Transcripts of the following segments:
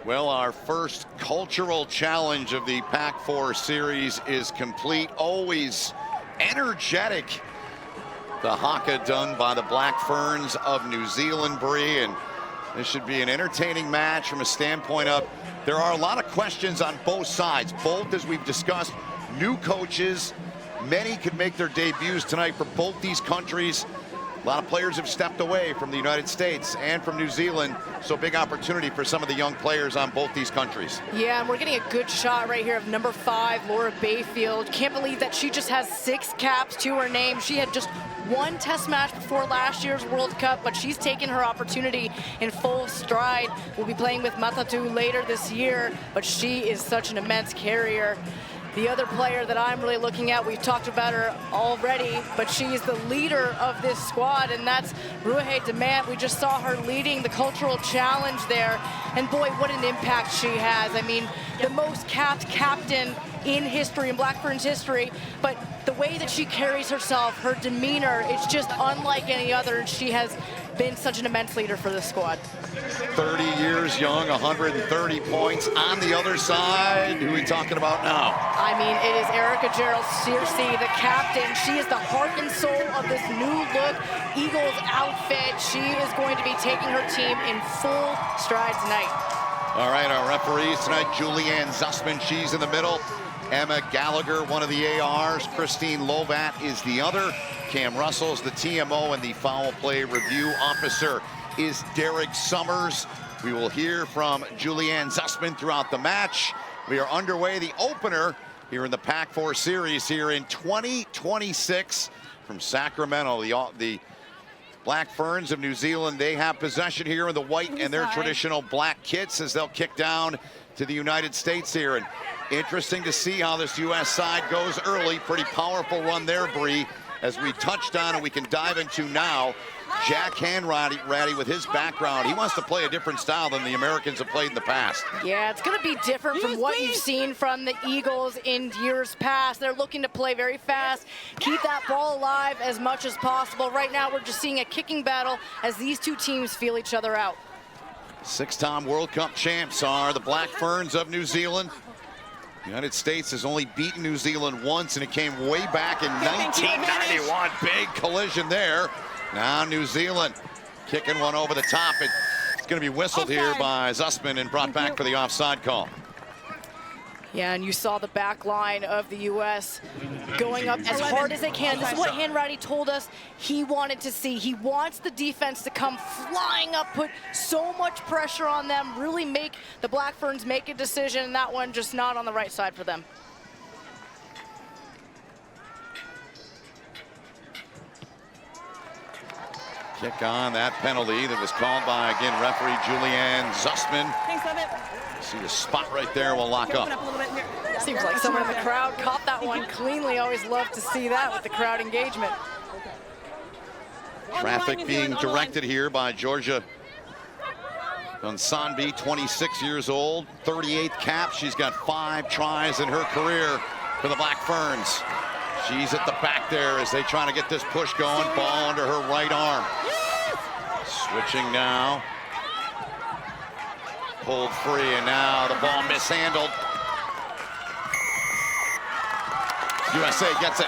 Well, our first cultural challenge of the Pac-4 series is complete. Always energetic. The haka done by the Black Ferns of New Zealand, Bree, and this should be an entertaining match from a standpoint of there are a lot of questions on both sides. Both, as we've discussed, new coaches. Many could make their debuts tonight for both these countries. A lot of players have stepped away from the United States and from New Zealand, so big opportunity for some of the young players on both these countries. Yeah, and we're getting a good shot right here of number 5, Laura Bayfield. Can't believe that she just has 6 caps to her name. She had just 1 test match before last year's World Cup, but she's taken her opportunity in full stride. We'll be playing with Matatu later this year, but she is such an immense carrier. The other player that I'm really looking at, we've talked about her already, but she's the leader of this squad, and that's Ruhe Demant. We just saw her leading the cultural challenge there, and boy, what an impact she has. I mean, the most capped captain in history, in Black Ferns history, but the way that she carries herself, her demeanor, it's just unlike any other, and she has been such an immense leader for this squad. 30 years young, 130 points. On the other side, who are we talking about now? I mean, it is Erica Gerald-Searcy, the captain. She is the heart and soul of this new look Eagles outfit. She is going to be taking her team in full stride tonight. All right, our referees tonight, Julianne Zussman, she's in the middle. Emma Gallagher, one of the ARs. Christine Lovat is the other. Cam Russell's the TMO, and the foul play review officer is Derek Summers. We will hear from Julianne Zussman throughout the match. We are underway, the opener here in the Pac-4 series here in 2026 from Sacramento. The Black Ferns of New Zealand, they have possession here in the white and their traditional black kits as they'll kick down to the United States here. And interesting to see how this U.S. side goes early. Pretty powerful run there, Bree, as we touched on and we can dive into now. Jack Hanratty with his background, he wants to play a different style than the Americans have played in the past. Yeah, it's going to be different from what you've seen from the Eagles in years past. They're looking to play very fast, keep that ball alive as much as possible. Right now, we're just seeing a kicking battle as these two teams feel each other out. 6-time World Cup champs are the Black Ferns of New Zealand. The United States has only beaten New Zealand once, and it came way back in 1991. Big collision there. Now New Zealand kicking one over the top. It's going to be whistled here by Zussman and brought back for the offside call. Yeah, and you saw the back line of the U.S. going up as hard as they can. This is what Hanratty told us he wanted to see. He wants the defense to come flying up, put so much pressure on them, really make the Black Ferns make a decision, and that one just not on the right side for them. Kick on that penalty that was called by, again, referee Julianne Zussman. See the spot right there will lock up. Seems like someone in the crowd caught that one cleanly. Always love to see that with the crowd engagement. Traffic being directed here by Georgia Gonsanbi, 26 years old, 38th cap. She's got 5 tries in her career for the Black Ferns. She's at the back there as they try to get this push going. Ball under her right arm. Switching now. Pulled free, and now the ball mishandled. USA gets it.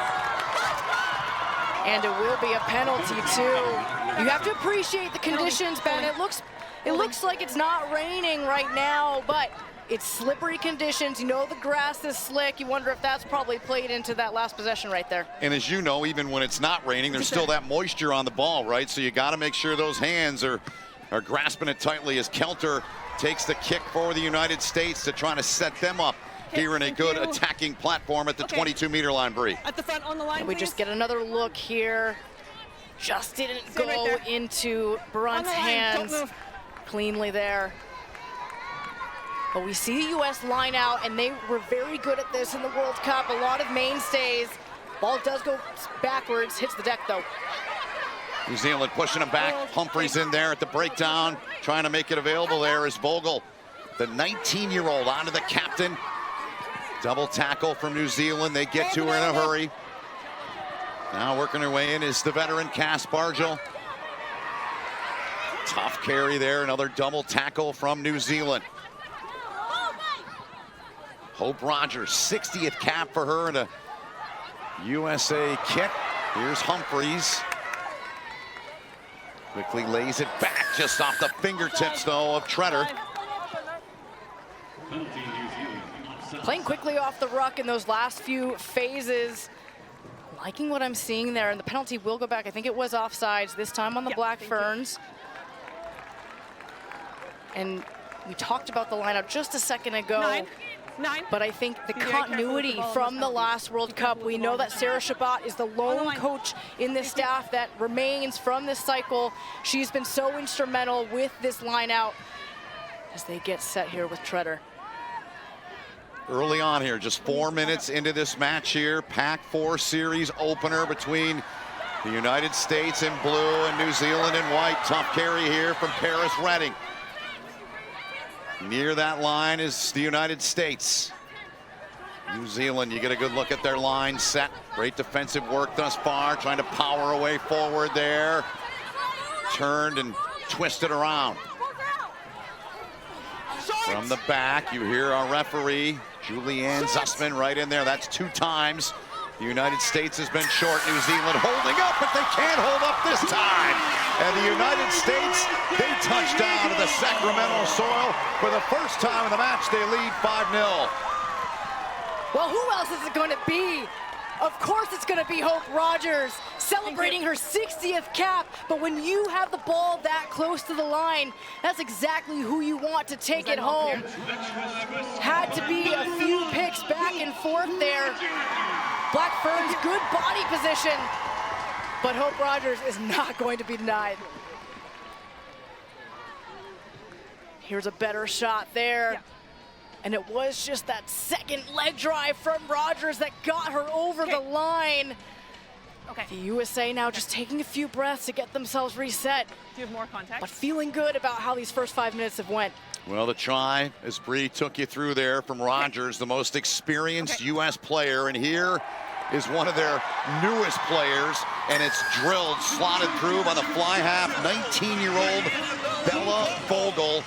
And it will be a penalty too. You have to appreciate the conditions, Ben. It looks like it's not raining right now, but it's slippery conditions. You know the grass is slick. You wonder if that's probably played into that last possession right there. And as you know, even when it's not raining, there's still that moisture on the ball, right? So you got to make sure those hands are grasping it tightly as Kelter takes the kick for the United States to try to set them up here in a good attacking platform at the 22-meter line, Bree. At the front on the line, and we just get another look here. Just didn't go into Brunt's hands cleanly there. But we see the U.S. line out, and they were very good at this in the World Cup. A lot of mainstays. Ball does go backwards, hits the deck though. New Zealand pushing him back. Humphreys in there at the breakdown, trying to make it available there is Vogel, the 19-year-old, onto the captain. Double tackle from New Zealand. They get to her in a hurry. Now working her way in is the veteran Cass Bargel. Tough carry there, another double tackle from New Zealand. Hope Rogers, 60th cap for her and a USA kit. Here's Humphries. Quickly lays it back just off the fingertips, though, of Treader. Playing quickly off the ruck in those last few phases. Liking what I'm seeing there, and the penalty will go back. I think it was offsides this time on the Black Ferns. And we talked about the lineup just a second ago. But I think the continuity from the last World Cup, we know that Sarah Shabbat is the lone coach in this staff that remains from this cycle. She's been so instrumental with this line out as they get set here with Treader. Early on here, just 4 minutes into this match here, Pac-4 series opener between the United States in blue and New Zealand in white. Tough carry here from Paris Redding. Near that line is the United States. New Zealand, you get a good look at their line set. Great defensive work thus far, trying to power away forward there. Turned and twisted around. From the back, you hear our referee, Julianne Zussman, right in there. That's 2 times. The United States has been short. New Zealand holding up, but they can't hold up this time. And the United States, they touch down to the Sacramento soil. For the first time in the match, they lead 5-0. Well, who else is it going to be? Of course it's going to be Hope Rogers, celebrating her 60th cap. But when you have the ball that close to the line, that's exactly who you want to take it home. Had to be a few picks back and forth there. Black Ferns, good body position. But Hope Rogers is not going to be denied. Here's a better shot there. Yeah. And it was just that second leg drive from Rogers that got her over the line. The USA now just taking a few breaths to get themselves reset. Do you have more contact? But feeling good about how these first 5 minutes have went. Well, the try, as Bree took you through there, from Rogers, the most experienced U.S. player. And here is one of their newest players, and it's drilled, slotted through by the fly half, 19-year-old Bella Vogel.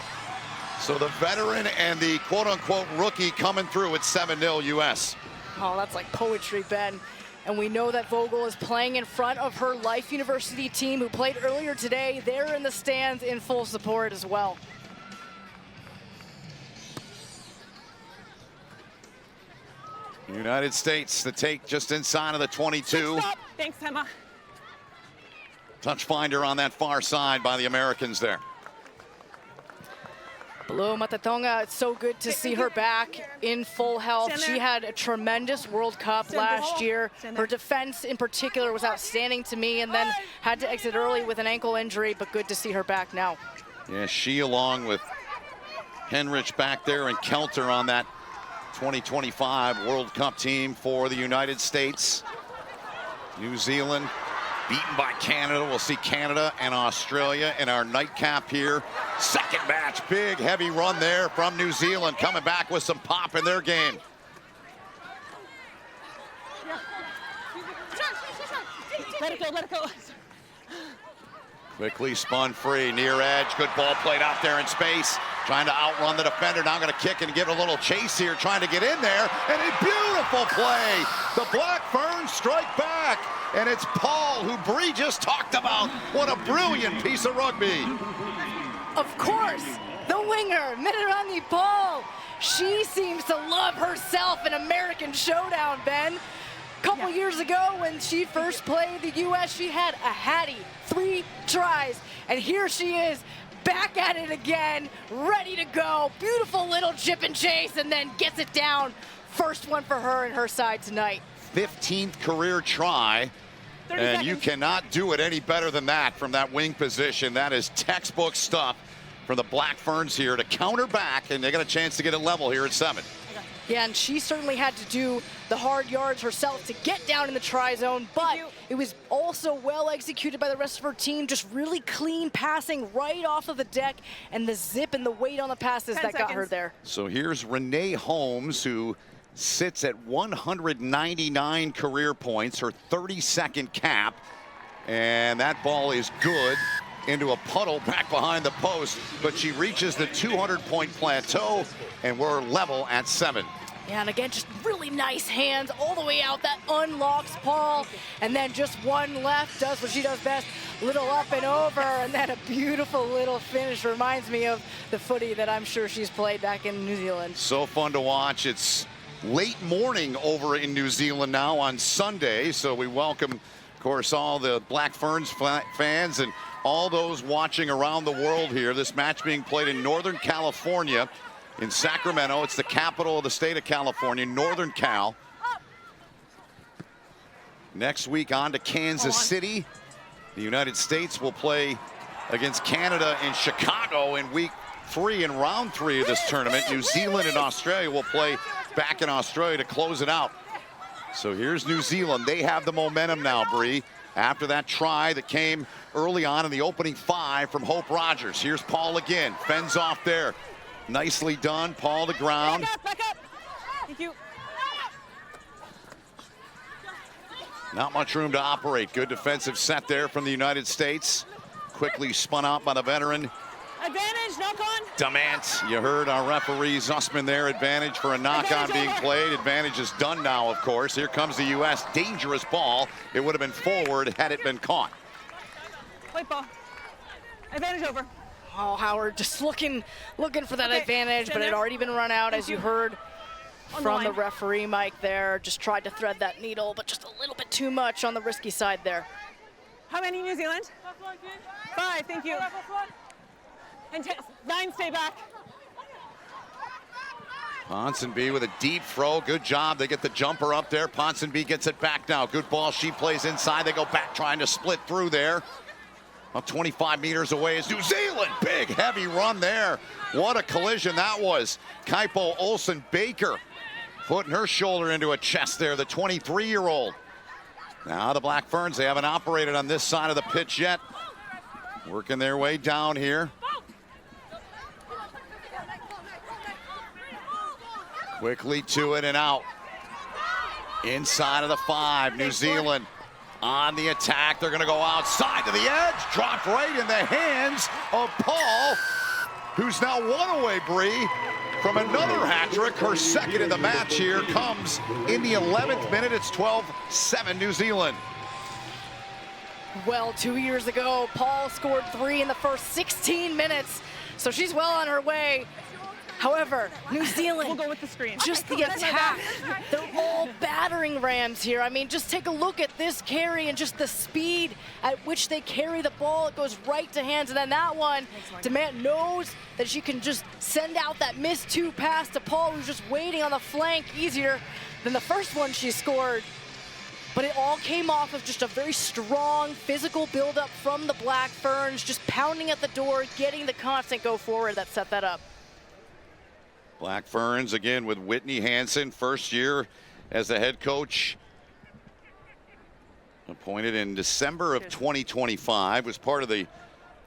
So the veteran and the quote-unquote rookie coming through at 7-0 U.S. Oh, that's like poetry, Ben. And we know that Vogel is playing in front of her Life University team who played earlier today. They're in the stands in full support as well. United States, the take just inside of the 22. Thanks, Emma. Touch finder on that far side by the Americans there. Blue Matatonga, it's so good to see her back in full health. She had a tremendous World Cup last year. Her defense in particular was outstanding to me, and then had to exit early with an ankle injury, but good to see her back now. Yeah, she along with Henrich back there and Kelter on that 2025 World Cup team for the United States. New Zealand beaten by Canada. We'll see Canada and Australia in our nightcap here. Second match, big heavy run there from New Zealand, coming back with some pop in their game. Let it go, let it go. Quickly spun free, near edge, good ball played out there in space. Trying to outrun the defender, now gonna kick and give it a little chase here, trying to get in there, and a beautiful play. The Black Ferns strike back, and it's Paul, who Bree just talked about. What a brilliant piece of rugby. Of course, the winger, Minerani Paul. She seems to love herself an American showdown, Ben. A couple years ago when she first played the U.S., she had a Hattie, 3 tries, and here she is, back at it again, ready to go. Beautiful little chip and chase, and then gets it down. First one for her and her side tonight. 15th career try, and you cannot do it any better than that from that wing position. That is textbook stuff from the Black Ferns here to counter back, and they got a chance to get it level here at 7. Yeah, and she certainly had to do the hard yards herself to get down in the try zone, but it was also well executed by the rest of her team, just really clean passing right off of the deck, and the zip and the weight on the passes that got her there. So here's Renee Holmes, who sits at 199 career points, her 32nd cap, and that ball is good into a puddle back behind the post, but she reaches the 200-point plateau, and we're level at 7. Yeah, and again, just really nice hands all the way out. That unlocks Paul. And then just one left, does what she does best. Little up and over, and then a beautiful little finish. Reminds me of the footy that I'm sure she's played back in New Zealand. So fun to watch. It's late morning over in New Zealand now on Sunday. So we welcome, of course, all the Black Ferns fans and all those watching around the world here. This match being played in Northern California, in Sacramento. It's the capital of the state of California, Northern Cal. Next week on to Kansas City. The United States will play against Canada in Chicago in week 3 and round 3 of this tournament. New Zealand and Australia will play back in Australia to close it out. So here's New Zealand. They have the momentum now, Bree, after that try that came early on in the opening 5 from Hope Rogers. Here's Paul again, fends off there. Nicely done, Paul to ground. Back up. Thank you. Not much room to operate. Good defensive set there from the United States. Quickly spun out by the veteran. Advantage, knock on. Demant, you heard our referee Zussman there. Advantage for a knock-on being played. Advantage is done now, of course. Here comes the U.S. Dangerous ball. It would have been forward had it been caught. White ball. Advantage over. Oh, Howard just looking for that advantage, but it had already been run out, as you heard from the referee Mike there. Just tried to thread that needle, but just a little bit too much on the risky side there. How many, New Zealand? 5, thank you. And 9, stay back. Ponsonby with a deep throw. Good job. They get the jumper up there. Ponsonby gets it back now. Good ball. She plays inside. They go back trying to split through there. About 25 meters away is New Zealand. Big, heavy run there. What a collision that was. Kaipo Olsen Baker putting her shoulder into a chest there, the 23-year-old. Now the Black Ferns, they haven't operated on this side of the pitch yet. Working their way down here. Quickly to it and out. Inside of the 5, New Zealand on the attack. They're going to go outside to the edge. Dropped right in the hands of Paul, who's now one away, Bree, from another hat trick. Her second in the match here comes in the 11th minute. It's 12-7 New Zealand. Well, 2 years ago, Paul scored 3 in the first 16 minutes, so she's well on her way. However, New Zealand, We'll go with the screen. just the attack. They're all battering rams here. I mean, just take a look at this carry and just the speed at which they carry the ball. It goes right to hands. And then that one, Demant knows that she can just send out that missed 2 pass to Paul, who's just waiting on the flank, easier than the first one she scored. But it all came off of just a very strong physical buildup from the Black Ferns, just pounding at the door, getting the constant go forward that set that up. Black Ferns again with Whitney Hansen, first year as the head coach. Appointed in December of 2025, was part of the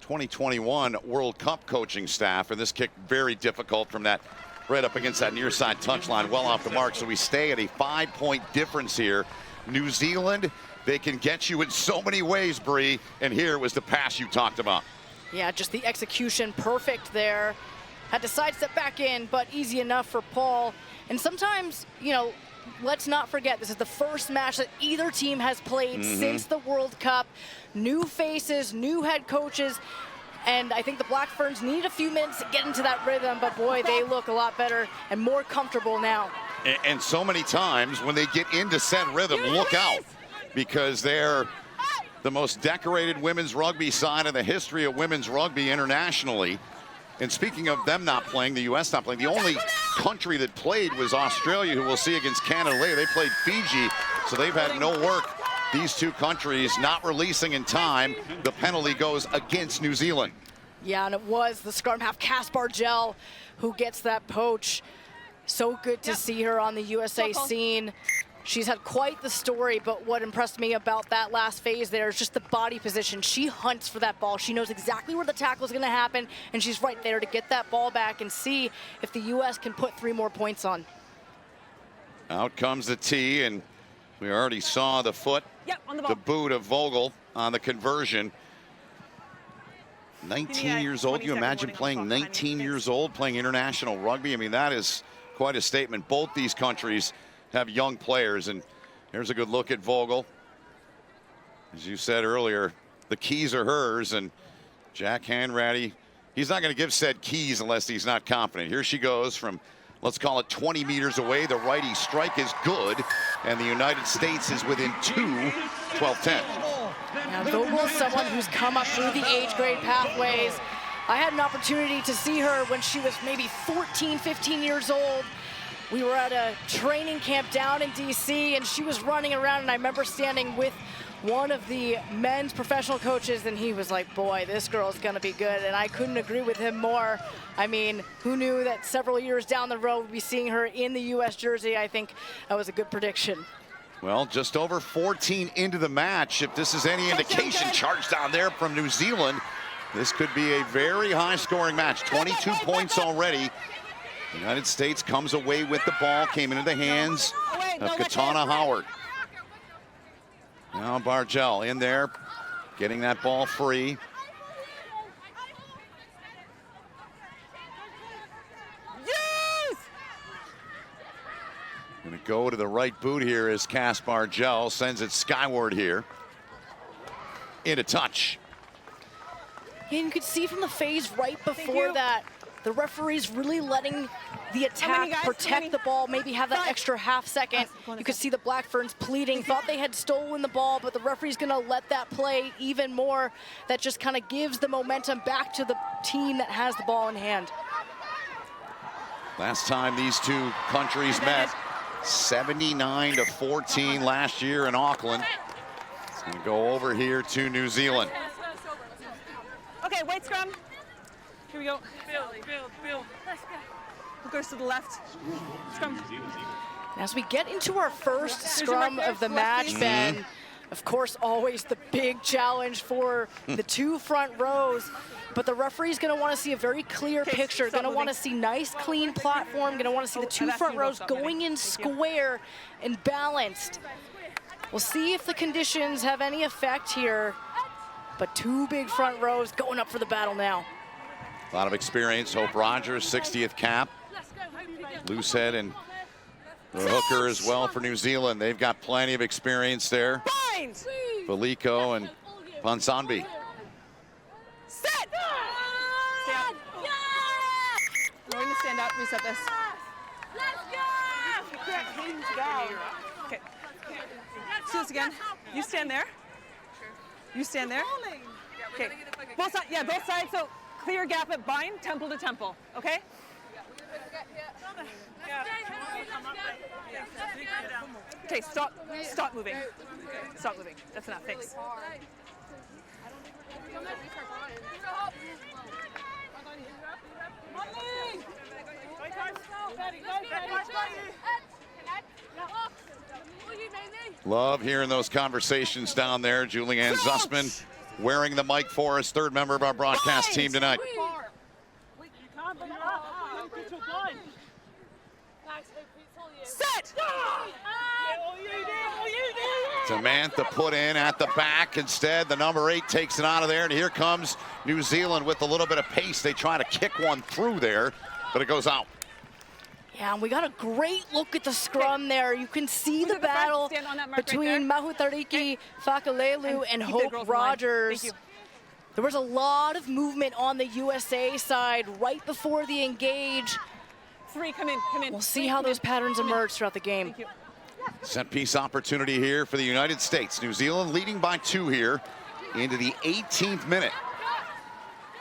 2021 World Cup coaching staff, and this kick very difficult from that right up against that near side touchline, well off the mark. So we stay at a 5-point difference here. New Zealand, they can get you in so many ways, Bree, and here was the pass you talked about. Yeah, just the execution perfect there. Had to sidestep back in, but easy enough for Paul. And sometimes, you know, let's not forget, this is the first match that either team has played since the World Cup. New faces, new head coaches, and I think the Black Ferns need a few minutes to get into that rhythm, but boy, they look a lot better and more comfortable now. And so many times when they get into said rhythm, look out, because they're the most decorated women's rugby side in the history of women's rugby internationally. And speaking of them not playing, the U.S. not playing, the only country that played was Australia, who we'll see against Canada later. They played Fiji, so they've had no work. These two countries not releasing in time. The penalty goes against New Zealand. Yeah, and it was the scrum half, Caspar Gel, who gets that poach. So good to see her on the USA scene. She's had quite the story, but what impressed me about that last phase there is just the body position. She hunts for that ball. She knows exactly where the tackle is going to happen, and she's right there to get that ball back and see if the U.S. can put 3 more points on. Out comes the tee, and we already saw the foot, On the ball. the boot of Vogel on the conversion. 19 years old. You imagine playing 19 years old, playing international rugby? I mean, that is, of quite a statement. Both these countries have young players, and here's a good look at Vogel. As you said earlier, the keys are hers, and Jack Hanratty, he's not going to give said keys unless he's not confident. Here she goes from, let's call it 20 meters away. The righty strike is good, and the United States is within 2, 12-10. Now, Vogel's someone who's come up through the age grade pathways. I had an opportunity to see her when she was maybe 14, 15 years old. We were at a training camp down in DC, and she was running around, and I remember standing with one of the men's professional coaches, and he was like, boy, this girl's gonna be good, and I couldn't agree with him more. I mean, who knew that several years down the road we'd be seeing her in the U.S. jersey? I think that was a good prediction. Well, just over 14 into the match. If this is any indication, charge down there from New Zealand. This could be a very high-scoring match. 22 points already. The United States comes away with the ball, came into the hands of Katana Howard. Now Bargel in there, getting that ball free. Yes! Gonna go to the right boot here as Cass Bargel sends it skyward here. Into touch. And you could see from the phase right before that, the referee's really letting the attack protect the ball, maybe have that extra half second. You could see the Black Ferns pleading, thought they had stolen the ball, but the referee's gonna let that play even more. That just kind of gives the momentum back to the team that has the ball in hand. Last time these two countries met, 79-14 last year in Auckland. It's gonna go over here to New Zealand. Okay, wait, scrum. Here we go. Build. Who goes to the left? Scrum. As we get into our first scrum of the match, Ben, of course, always the big challenge for the two front rows. But the referee's going to want to see a very clear picture. Going to want to see nice, clean platform. Going to want to see the two front rows going in square and balanced. We'll see if the conditions have any effect here. But two big front rows going up for the battle now. A lot of experience. Hope Rogers, 60th cap. Loosehead and the hooker as well for New Zealand. They've got plenty of experience there. Veliko and Ponsonby. Set! Stand. We're going to stand up, reset this. Okay. Let's do this again. You stand there. You stand there. Okay. Both sides, yeah, both sides. So clear gap at bind, temple to temple. Okay? Okay, stop moving. Stop moving. That's enough. Thanks. Love hearing those conversations down there. Julianne Zussman wearing the mic for us, third member of our broadcast team tonight. Set! Samantha put in at the back. Instead, the number 8 takes it out of there, and here comes New Zealand with a little bit of pace. They try to kick one through there, but it goes out. Yeah, and we got a great look at the scrum there. You can see the battle between Mahutariki Fakalelu and Hope Rogers. There was a lot of movement on the USA side right before the engage. Three, come in. We'll see how those patterns emerge throughout the game. Set piece opportunity here for the United States. New Zealand leading by 2 here into the 18th minute.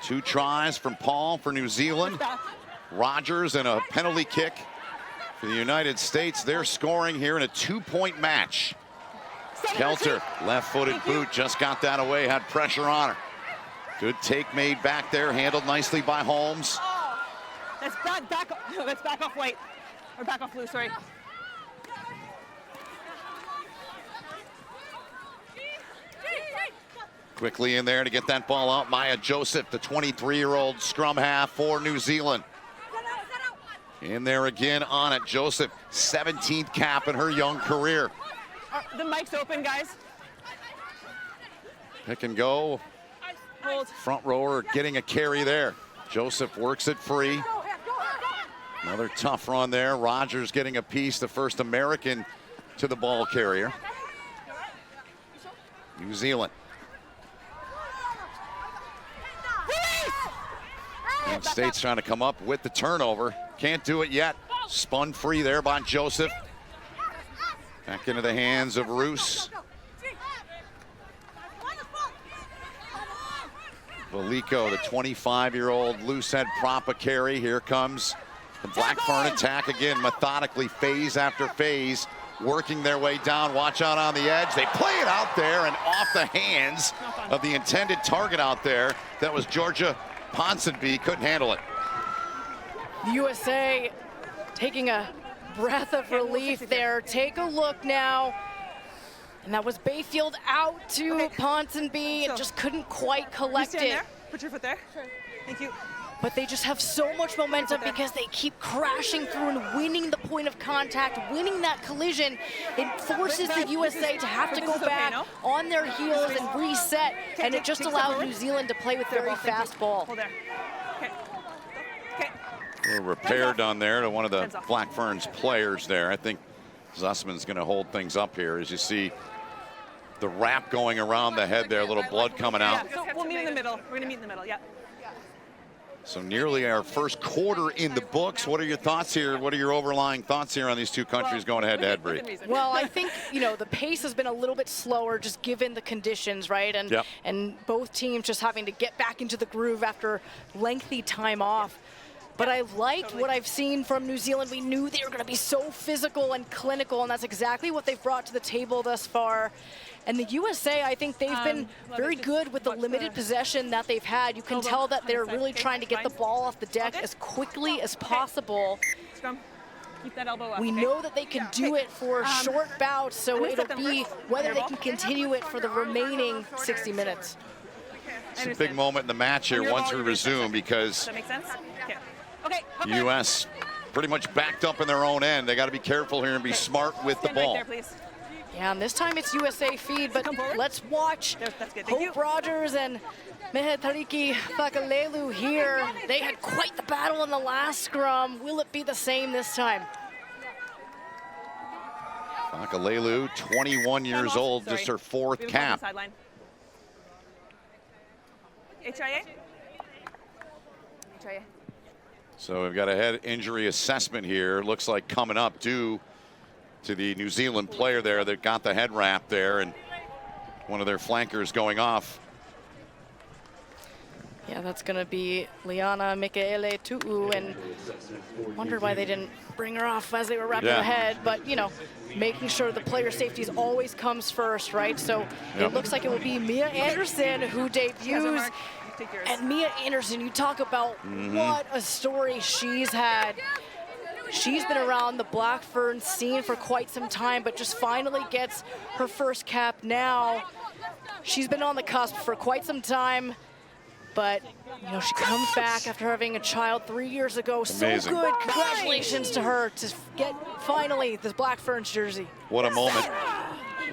2 tries from Paul for New Zealand. Rogers and a penalty kick for the United States. They're scoring here in a 2-point match. Kelter, left-footed boot, just got that away, had pressure on her. Good take made back there, handled nicely by Holmes. That's back off white, or back off blue, sorry. Quickly in there to get that ball out. Maya Joseph, the 23-year-old scrum half for New Zealand. In there again on it. Joseph, 17th cap in her young career. The mic's open, guys. Pick and go. Hold. Front rower getting a carry there. Joseph works it free. Another tough run there. Rogers getting a piece, the first American to the ball carrier. New Zealand. United States trying to come up with the turnover. Can't do it yet. Spun free there by Joseph. Back into the hands of Roos. Velico, the 25-year-old loose head propa carry. Here comes the Black Fern attack again, methodically, phase after phase, working their way down. Watch out on the edge. They play it out there and off the hands of the intended target out there. That was Georgia Ponsonby. Couldn't handle it. The USA taking a breath of relief there. Take a look now. And that was Bayfield out to Ponsonby. It just couldn't quite collect it. There. Put your foot there. Sure. Thank you. But they just have so much momentum because they keep crashing through and winning the point of contact, winning that collision. It forces the USA to have to go back on their heels and reset, and it just allows New Zealand to play with very fast ball. Hold there. Okay. Okay. A little repair done there to one of the Black Ferns players there. I think Zussman's going to hold things up here as you see the wrap going around the head there, a little blood coming out. Yeah, so we'll meet in the middle. We're going to meet in the middle, yeah. So nearly our first quarter in the books. What are your thoughts here? What are your overlying thoughts here on these two countries going head-to-head, Bree? Well, I think, the pace has been a little bit slower just given the conditions, right? And both teams just having to get back into the groove after lengthy time off. But I liked what I've seen from New Zealand. We knew they were going to be so physical and clinical, and that's exactly what they've brought to the table thus far. And the USA, I think they've been very good with the limited possession that they've had. You can tell that they're really trying to get the ball off the deck as quickly as possible. Keep that elbow up. We know that they can do it for short bouts, so it'll be whether they can continue it for the remaining 60 minutes. It's a big moment in the match here once we resume because Does that make sense? Okay. the U.S. pretty much backed up in their own end. They got to be careful here and be smart with the ball. Right there, please. Yeah, and this time it's USA feed, but let's watch Hope Rogers and Mehetariki Fakalelu here. They had quite the battle in the last scrum. Will it be the same this time? Fakalelu, 21 years old, just her fourth cap. HIA? HIA. So we've got a head injury assessment here. Looks like coming up due to the New Zealand player there that got the head wrap there, and one of their flankers going off. Yeah, that's going to be Liana Mikaele Tu'u, and wondered why they didn't bring her off as they were wrapping her head, but making sure the player safety always comes first, right? So it looks like it will be Mia Anderson who debuts. And Mia Anderson, you talk about what a story she's had. She's been around the Black Ferns scene for quite some time, but just finally gets her first cap now. She's been on the cusp for quite some time, but she comes back after having a child 3 years ago. Amazing. So good. Congratulations to her to get finally this Black Ferns jersey. What a moment.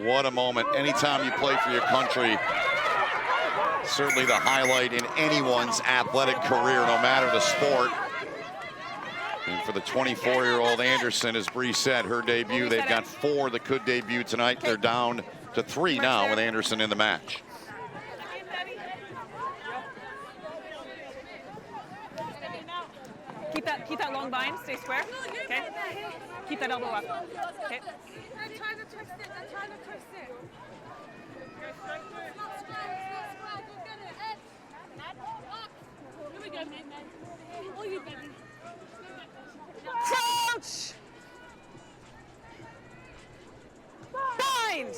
What a moment. Anytime you play for your country, certainly the highlight in anyone's athletic career, no matter the sport. And for the 24-year-old Anderson, as Bree said, her debut, they've got 4 that could debut tonight. They're down to 3 now with Anderson in the match. Keep that long bind, stay square. Okay. Keep that elbow up. Okay. I'm trying to twist it. Here we go, man. Oh, you baby. Crouch! Bind!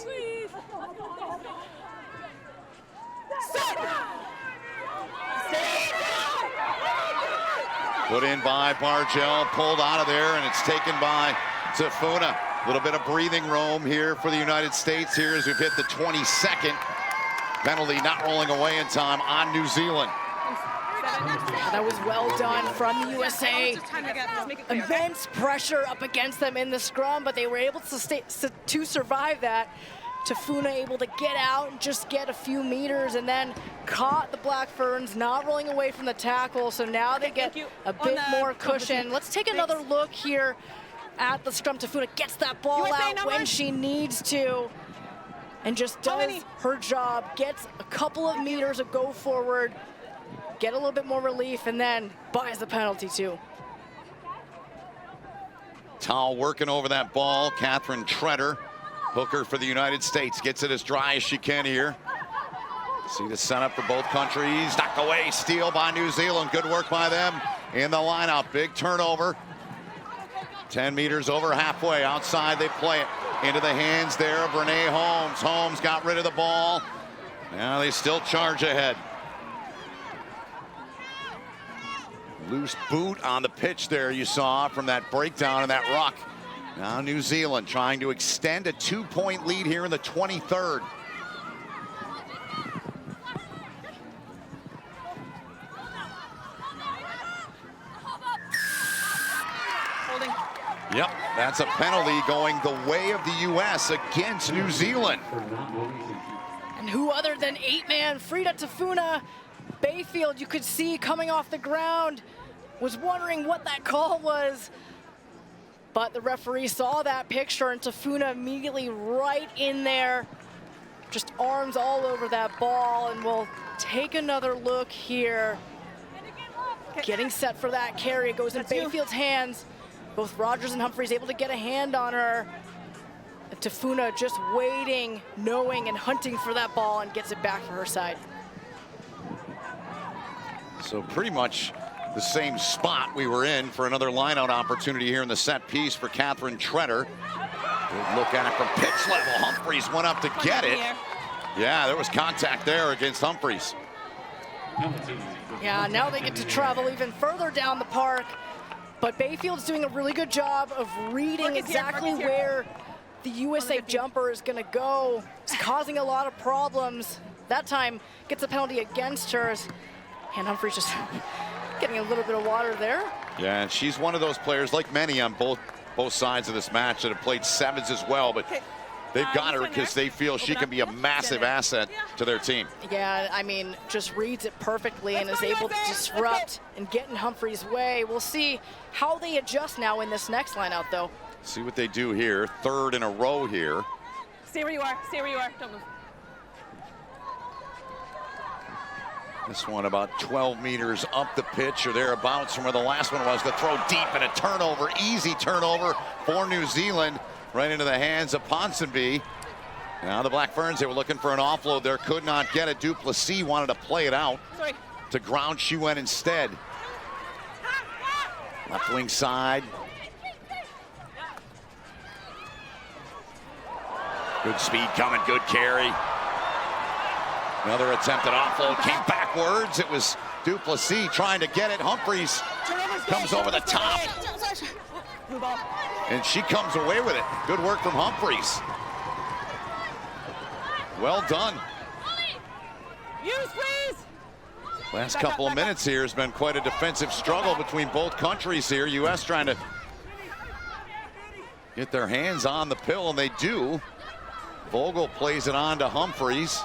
Put in by Bargel, pulled out of there, and it's taken by Tafuna. A little bit of breathing room here for the United States here as we've hit the 22nd. Penalty not rolling away in time on New Zealand. That was well done from the USA. Immense pressure up against them in the scrum, but they were able to survive that. Tafuna able to get out and just get a few meters, and then caught the Black Ferns not rolling away from the tackle. So now they get a bit more cushion. Let's take another look here at the scrum. Tafuna gets that ball out when she needs to and just does her job, gets a couple of meters of go forward, get a little bit more relief, and then buys the penalty too. Towel working over that ball. Catherine Treader, hooker for the United States, gets it as dry as she can here. See the setup for both countries. Knocked away, steal by New Zealand. Good work by them in the lineup. Big turnover. 10 meters over halfway. Outside they play it into the hands there of Renee Holmes. Holmes got rid of the ball. Now they still charge ahead. Loose boot on the pitch there you saw from that breakdown and that ruck. Now New Zealand trying to extend a 2-point lead here in the 23rd. Holding. Yep, that's a penalty going the way of the U.S. against New Zealand. And who other than 8-man Frida Tafuna Bayfield, you could see coming off the ground, was wondering what that call was. But the referee saw that picture, and Tafuna immediately right in there, just arms all over that ball. And we'll take another look here. Getting set for that carry. It goes in Bayfield's hands. Both Rogers and Humphries able to get a hand on her. And Tafuna just waiting, knowing, and hunting for that ball, and gets it back for her side. So pretty much the same spot we were in for another lineout opportunity here in the set piece for Catherine Treader. Good look at it from pitch level. Humphries went up to get it. Yeah, there was contact there against Humphries. Yeah, now they get to travel even further down the park. But Bayfield's doing a really good job of reading exactly where the USA jumper is going to go. It's causing a lot of problems. That time gets a penalty against her. And Humphries just getting a little bit of water there. Yeah, and she's one of those players, like many on both sides of this match, that have played sevens as well, but they've got her because they feel she can be a massive asset to their team. Yeah, I mean, just reads it perfectly and is able to disrupt and get in Humphries' way. We'll see how they adjust now in this next line out, though. See what they do here. Third in a row here. Stay where you are. Stay where you are. Don't move. This one about 12 meters up the pitch or thereabouts from where the last one was. The throw deep and a turnover, easy turnover for New Zealand, right into the hands of Ponsonby. Now the Black Ferns, they were looking for an offload there, could not get it. Duplessis wanted to play it out. To ground she went instead. Left wing side. Good speed coming, good carry. Another attempt at offload, came backwards. It was Duplessis trying to get it. Humphries comes over the top. And she comes away with it. Good work from Humphries. Well done. Last couple of minutes here has been quite a defensive struggle between both countries here. U.S. trying to get their hands on the pill, and they do. Vogel plays it on to Humphries.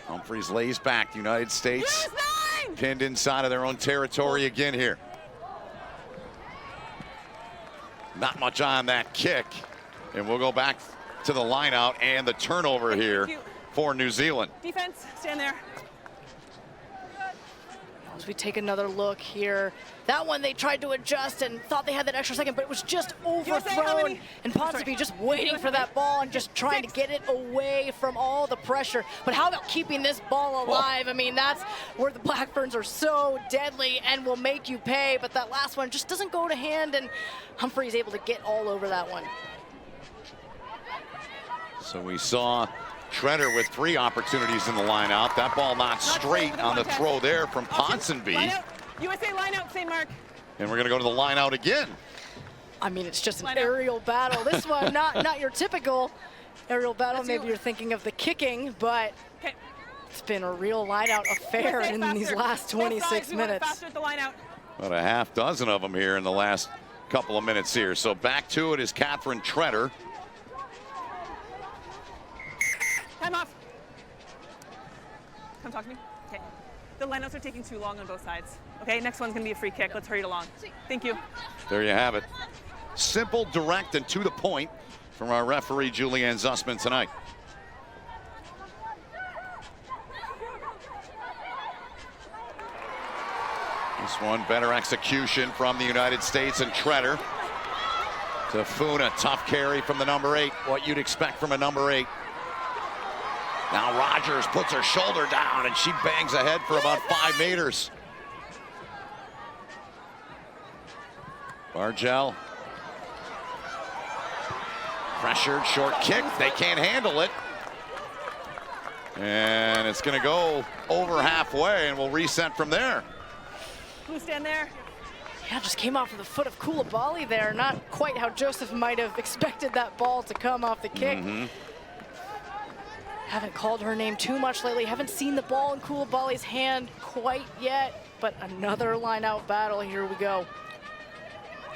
Humphries lays back. The United States pinned inside of their own territory again here. Not much on that kick. And we'll go back to the line out and the turnover here for New Zealand. Defense, stand there. As we take another look here, that one they tried to adjust and thought they had that extra second, but it was just overthrown. And Ponsonby just waiting for that ball and just trying to get it away from all the pressure. But how about keeping this ball alive? I mean, that's where the Black Ferns are so deadly and will make you pay. But that last one just doesn't go to hand, and Humphries able to get all over that one. So we saw Treader with 3 opportunities in the line out. That ball not straight on the throw there from Ponsonby. USA line out, St. Mark. And we're going to go to the line out again. I mean, it's just an aerial battle. This one, not your typical aerial battle. Maybe you're thinking of the kicking, but it's been a real line out affair in these last 26 minutes. Faster at the line out. About a half dozen of them here in the last couple of minutes here. So back to it is Catherine Treader. Time off. Come talk to me. Okay. The lineouts are taking too long on both sides. Okay, next one's gonna be a free kick. Let's hurry it along. Thank you. There you have it. Simple, direct, and to the point from our referee, Julianne Zussman, tonight. This one, better execution from the United States and Treader. To Funa, tough carry from the number 8. What you'd expect from a number 8. Now Rogers puts her shoulder down and she bangs ahead for about 5 meters. Bargel. Pressured, short kick. They can't handle it. And it's going to go over halfway and we'll reset from there. Who stand there? Yeah, just came off of the foot of Koulibaly there. Not quite how Joseph might have expected that ball to come off the kick. Haven't called her name too much lately. Haven't seen the ball in Koulibaly's hand quite yet. But another line-out battle. Here we go.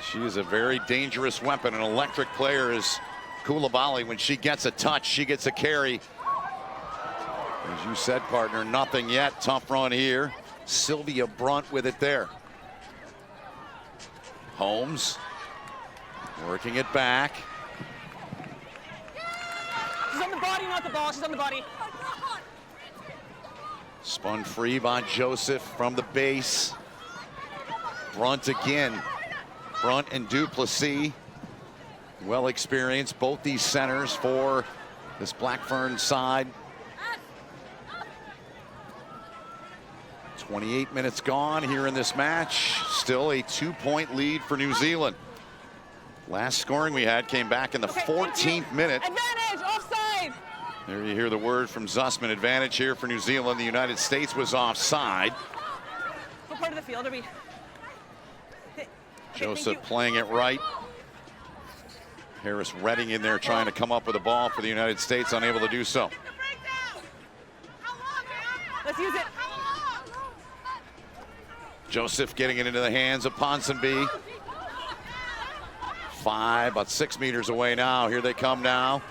She is a very dangerous weapon. An electric player is Koulibaly. When she gets a touch, she gets a carry. As you said, partner, nothing yet. Tough run here. Sylvia Brunt with it there. Holmes working it back. She's on the body, not the ball. She's on the body. Spun free by Joseph from the base. Brunt again. Brunt and Duplessis. Well experienced, both these centers for this Black Ferns side. 28 minutes gone here in this match. Still a 2-point lead for New Zealand. Last scoring we had came back in the 14th minute. Advantage, offside. There you hear the word from Zussman. Advantage here for New Zealand. The United States was offside. What part of the field are we? Okay, Joseph playing it right. Harris Redding in there trying to come up with a ball for the United States, unable to do so. Let's use it. Joseph getting it into the hands of Ponsonby. About 6 meters away now. Here they come now.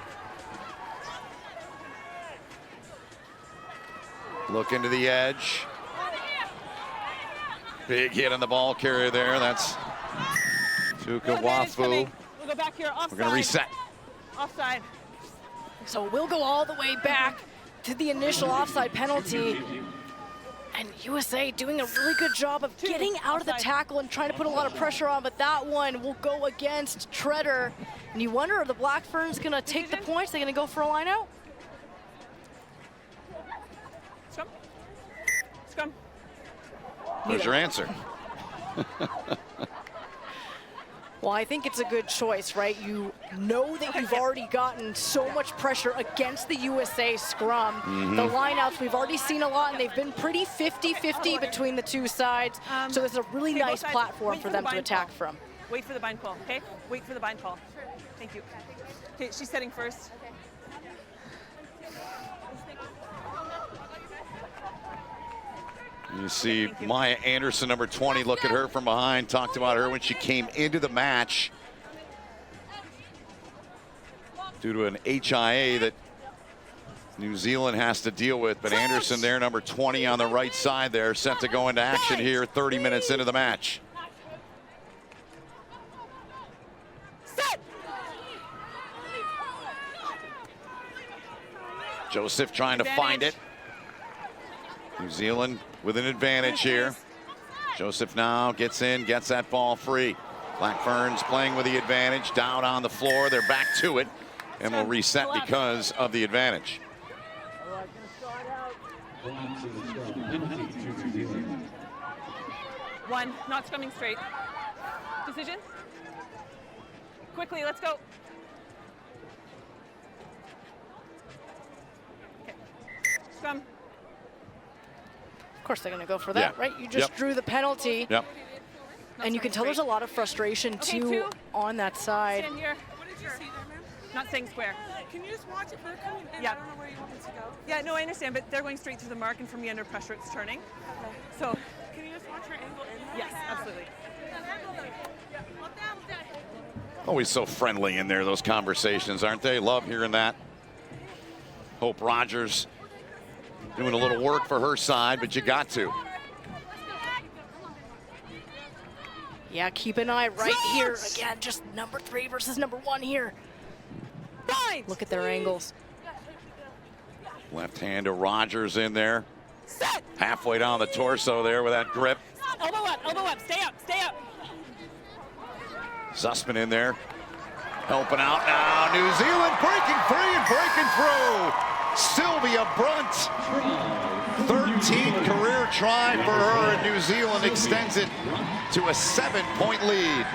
Look into the edge. Big hit on the ball carrier there. That's Tuka Wafu. We'll go back here. Offside. We're going to reset. Offside. So we'll go all the way back to the initial offside penalty. And USA doing a really good job of getting out of the tackle and trying to put a lot of pressure on, but that one will go against Treader. And you wonder, are the Black Ferns going to take the points? They're going to go for a line out? Scrum. Scrum. There's your answer. Well, I think it's a good choice, right? You know that you've already gotten so much pressure against the USA scrum. The lineouts, we've already seen a lot, and they've been pretty 50-50 between the two sides. So it's a really nice platform for them to attack from. Wait for the bind call, okay? Wait for the bind call. Thank you. Okay, she's setting first. You see Maya Anderson, number 20, look at her from behind. Talked about her when she came into the match due to an HIA that New Zealand has to deal with. But Anderson there, number 20 on the right side there, set to go into action here 30 minutes into the match. Set. Joseph trying to find it. New Zealand with an advantage here. Joseph now gets in, gets that ball free. Black Ferns playing with the advantage, down on the floor. They're back to it, and will reset because of the advantage. One, not coming straight. Decision? Quickly, let's go. Okay. Scrum. Of course they're going to go for that, right? You just drew the penalty. And you can tell there's a lot of frustration, too, on that side. Stand here. What did you see there, ma'am? Not saying square. Can you just watch it? They're coming in. Yeah. I don't know where you want me to go. Yeah, no, I understand, but they're going straight to the mark, and for me, under pressure, it's turning. So, Can you just watch your angle in there? yes, absolutely. Yeah. Look down, Always so friendly in there, those conversations, aren't they? Love hearing that. Hope Rogers doing a little work for her side, but you got to. Yeah, keep an eye right here. Again, just number 3 versus number 1 here. Look at their angles. Left hand to Rogers in there. Set. Halfway down the torso there with that grip. Elbow up, stay up, stay up. Zussman in there. Helping out now. New Zealand breaking free and breaking through. Sylvia Brunt. 13th career try for her, and New Zealand extends it to a 7-point lead.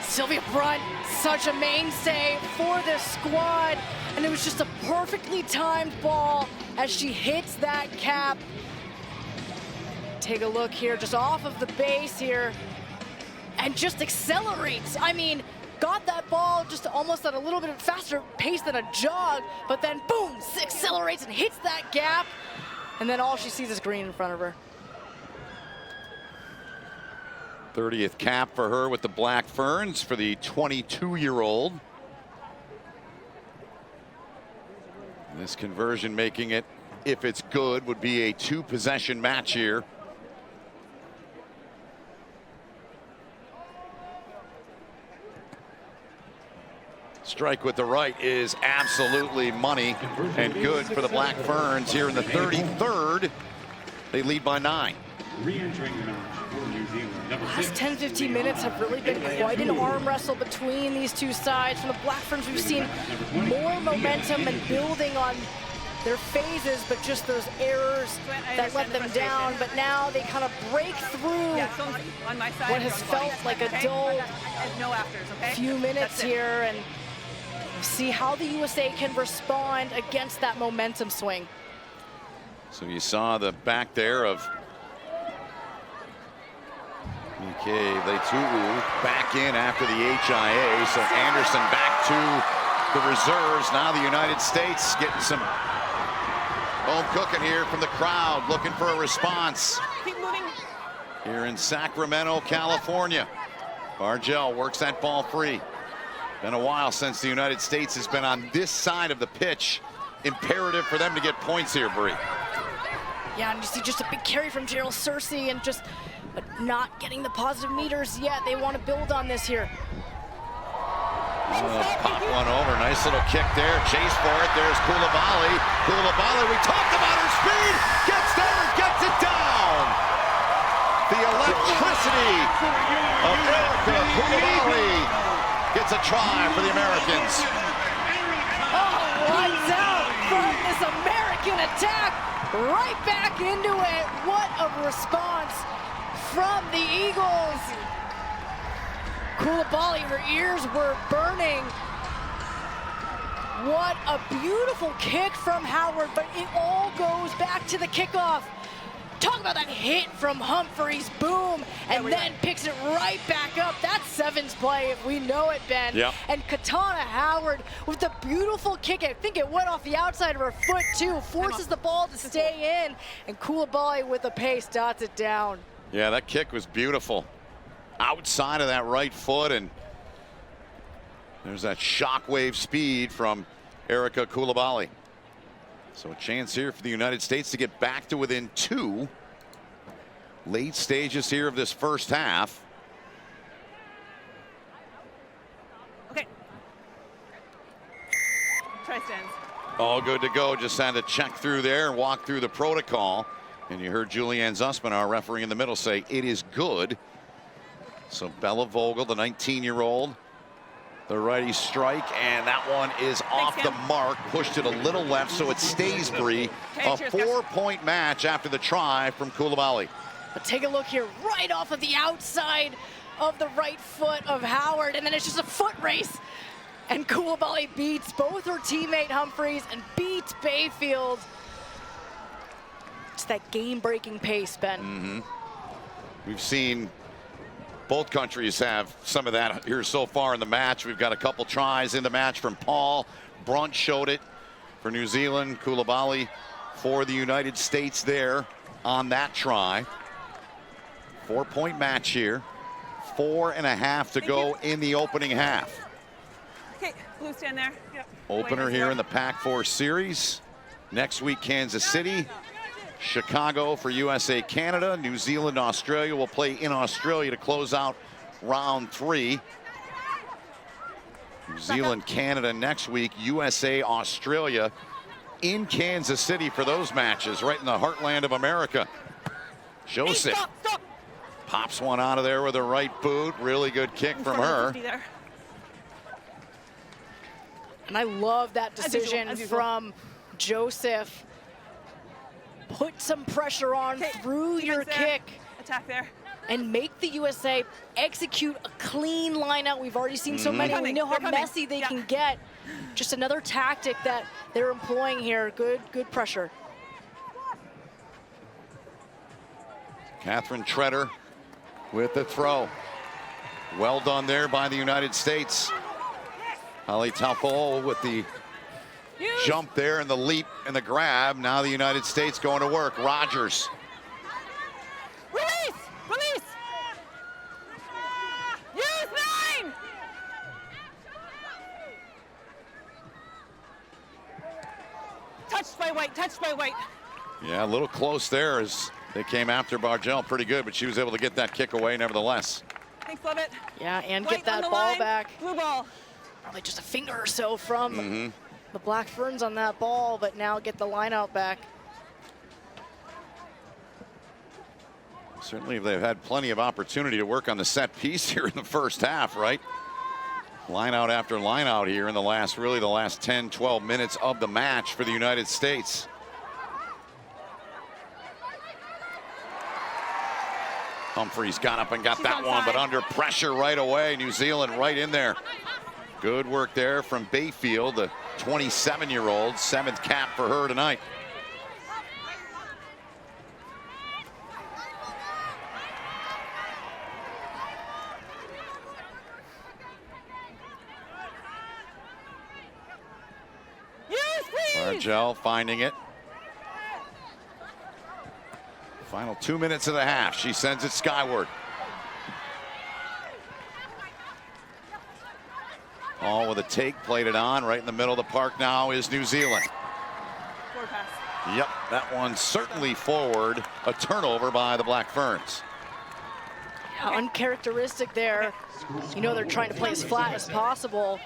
Sylvia Brunt, such a mainstay for this squad, and it was just a perfectly timed ball as she hits that cap. Take a look here, just off of the base here, and just accelerates. I mean, got that ball just almost at a little bit faster pace than a jog, but then boom, accelerates and hits that gap, and then all she sees is green in front of her. 30th cap for her with the Black Ferns for the 22-year-old. This conversion making it, if it's good, would be a 2-possession match here. Strike with the right is absolutely money and good for the Black Ferns here in the 33rd. They lead by 9. Re-entering the match for New Zealand. Last 10-15 minutes have really been quite an arm wrestle between these two sides. From the Black Ferns, we've seen more momentum and building on their phases, but just those errors that let them down. But now they kind of break through On my side, what has felt like a dull no afters, okay? few minutes here, and see how the USA can respond against that momentum swing. So you saw the back there of Leitu'u back in after the HIA. So Anderson back to the reserves. Now the United States getting some home cooking here from the crowd, looking for a response. Keep moving. Here in Sacramento, California. Bargel works that ball free. Been a while since the United States has been on this side of the pitch. Imperative for them to get points here, Bree. Yeah, and you see just a big carry from Gerald Cersei, and just but not getting the positive meters yet. They want to build on this here. Pop one over. Nice little kick there. Chase for it. There's Koulibaly. Koulibaly, we talked about her speed. Gets there and gets it down. The electricity of Erica Koulibaly gets a try for the Americans. Oh, lights out from this American attack. Right back into it. What a response from the Eagles. Koulibaly, her ears were burning. What a beautiful kick from Howard, but it all goes back to the kickoff. Talk about that hit from Humphries, boom, and then picks it right back up. That's sevens play if we know it, Ben. Yep. And Katana Howard with the beautiful kick. I think it went off the outside of her foot too. Forces the ball to stay in, and Koulibaly with the pace dots it down. Yeah, that kick was beautiful. Outside of that right foot, and there's that shockwave speed from Erica Koulibaly. So a chance here for the United States to get back to within 2. Late stages here of this first half. Okay. Try stands. All good to go. Just had to check through there and walk through the protocol. And you heard Julianne Zussman, our referee in the middle, say it is good. So Bella Vogel, the 19-year-old, the righty strike, and that one is off the mark. Pushed it a little left, so it stays, Bree. A 4-point match after the try from Koulibaly. But take a look here, right off of the outside of the right foot of Howard, and then it's just a foot race. And Koulibaly beats both her teammate Humphries and beats Bayfield. It's that game-breaking pace, Ben. We've seen both countries have some of that here so far in the match. We've got a couple tries in the match from Paul. Brunt showed it for New Zealand. Koulibaly for the United States there on that try. 4-point match here. 4.5 to go in the opening half. Okay, Blue, stand there. Yep. Opener here in the Pac-4 series. Next week, Kansas City. Chicago for USA, Canada. New Zealand, Australia will play in Australia to close out round 3. New Zealand, Canada next week. USA, Australia in Kansas City for those matches, right in the heartland of America. Joseph pops one out of there with a right boot. Really good kick from her. And I love that decision from Joseph. Put some pressure on through your kick. Attack there. And make the USA execute a clean line out. We've already seen so many. We know how messy they can get. Just another tactic that they're employing here. Good pressure. Catherine Treader with the throw. Well done there by the United States. Ali Tafol with the jump there and the leap and the grab. Now the United States going to work. Rogers. Release! Release! Use 9! Touched by White, touched by White. Yeah, a little close there as they came after Bargel pretty good, but she was able to get that kick away nevertheless. Thanks, love it. Yeah, and White get that on the ball line. back. Blue ball. Probably just a finger or so from the Black Ferns on that ball, but now get the line out back. Certainly they've had plenty of opportunity to work on the set piece here in the first half, right? Line out after line out here in the last 10, 12 minutes of the match for the United States. Humphreys got up and got that one, but under pressure right away. New Zealand right in there. Good work there from Bayfield, the 27-year-old, 7th cap for her tonight. Bargel finding it. Final 2 minutes of the half. She sends it skyward. All with a take, played it on. Right in the middle of the park now is New Zealand. Forward pass. Yep, that one certainly forward. A turnover by the Black Ferns. Yeah, uncharacteristic there. You know they're trying to play as flat as possible.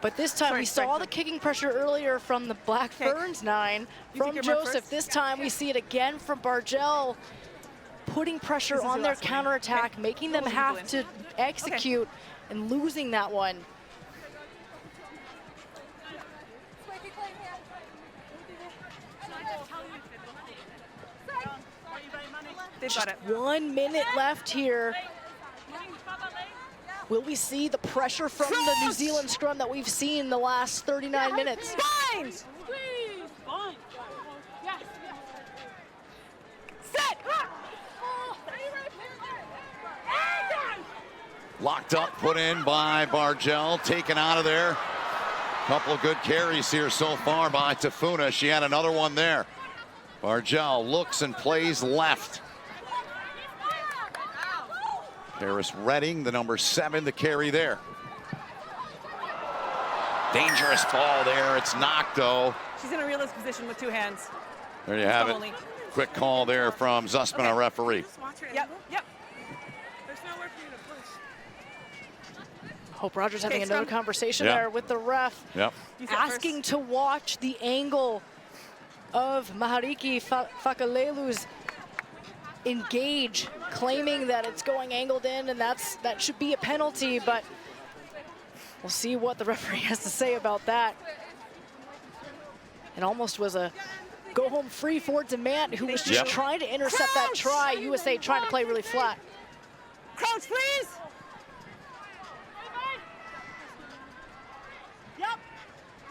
But this time we saw the kicking pressure earlier from the Black Ferns 9 from Joseph. This time we see it again from Bargel, putting pressure on their counterattack, making them have to execute and losing that one. Just 1 minute left here. Will we see the pressure from the New Zealand scrum that we've seen the last 39 minutes? Bind! Set! Locked up, put in by Bargel, taken out of there. Couple of good carries here so far by Tafuna. She had another one there. Bargel looks and plays left. Paris Redding, the number 7 to carry there. Dangerous ball there. It's knocked though. She's in a realist position with 2 hands. There you have it. Quick call there from Zussman, our referee. Yep. There's nowhere for you to push. Hope Rogers having another conversation there with the ref. Yep. Asking to watch the angle of Mahariki Fakalelu's engage, claiming that it's going angled in, and that should be a penalty, but we'll see what the referee has to say about that. It almost was a go home free for Demant, who was just trying to intercept that try. USA trying to play really flat. Crouch, please.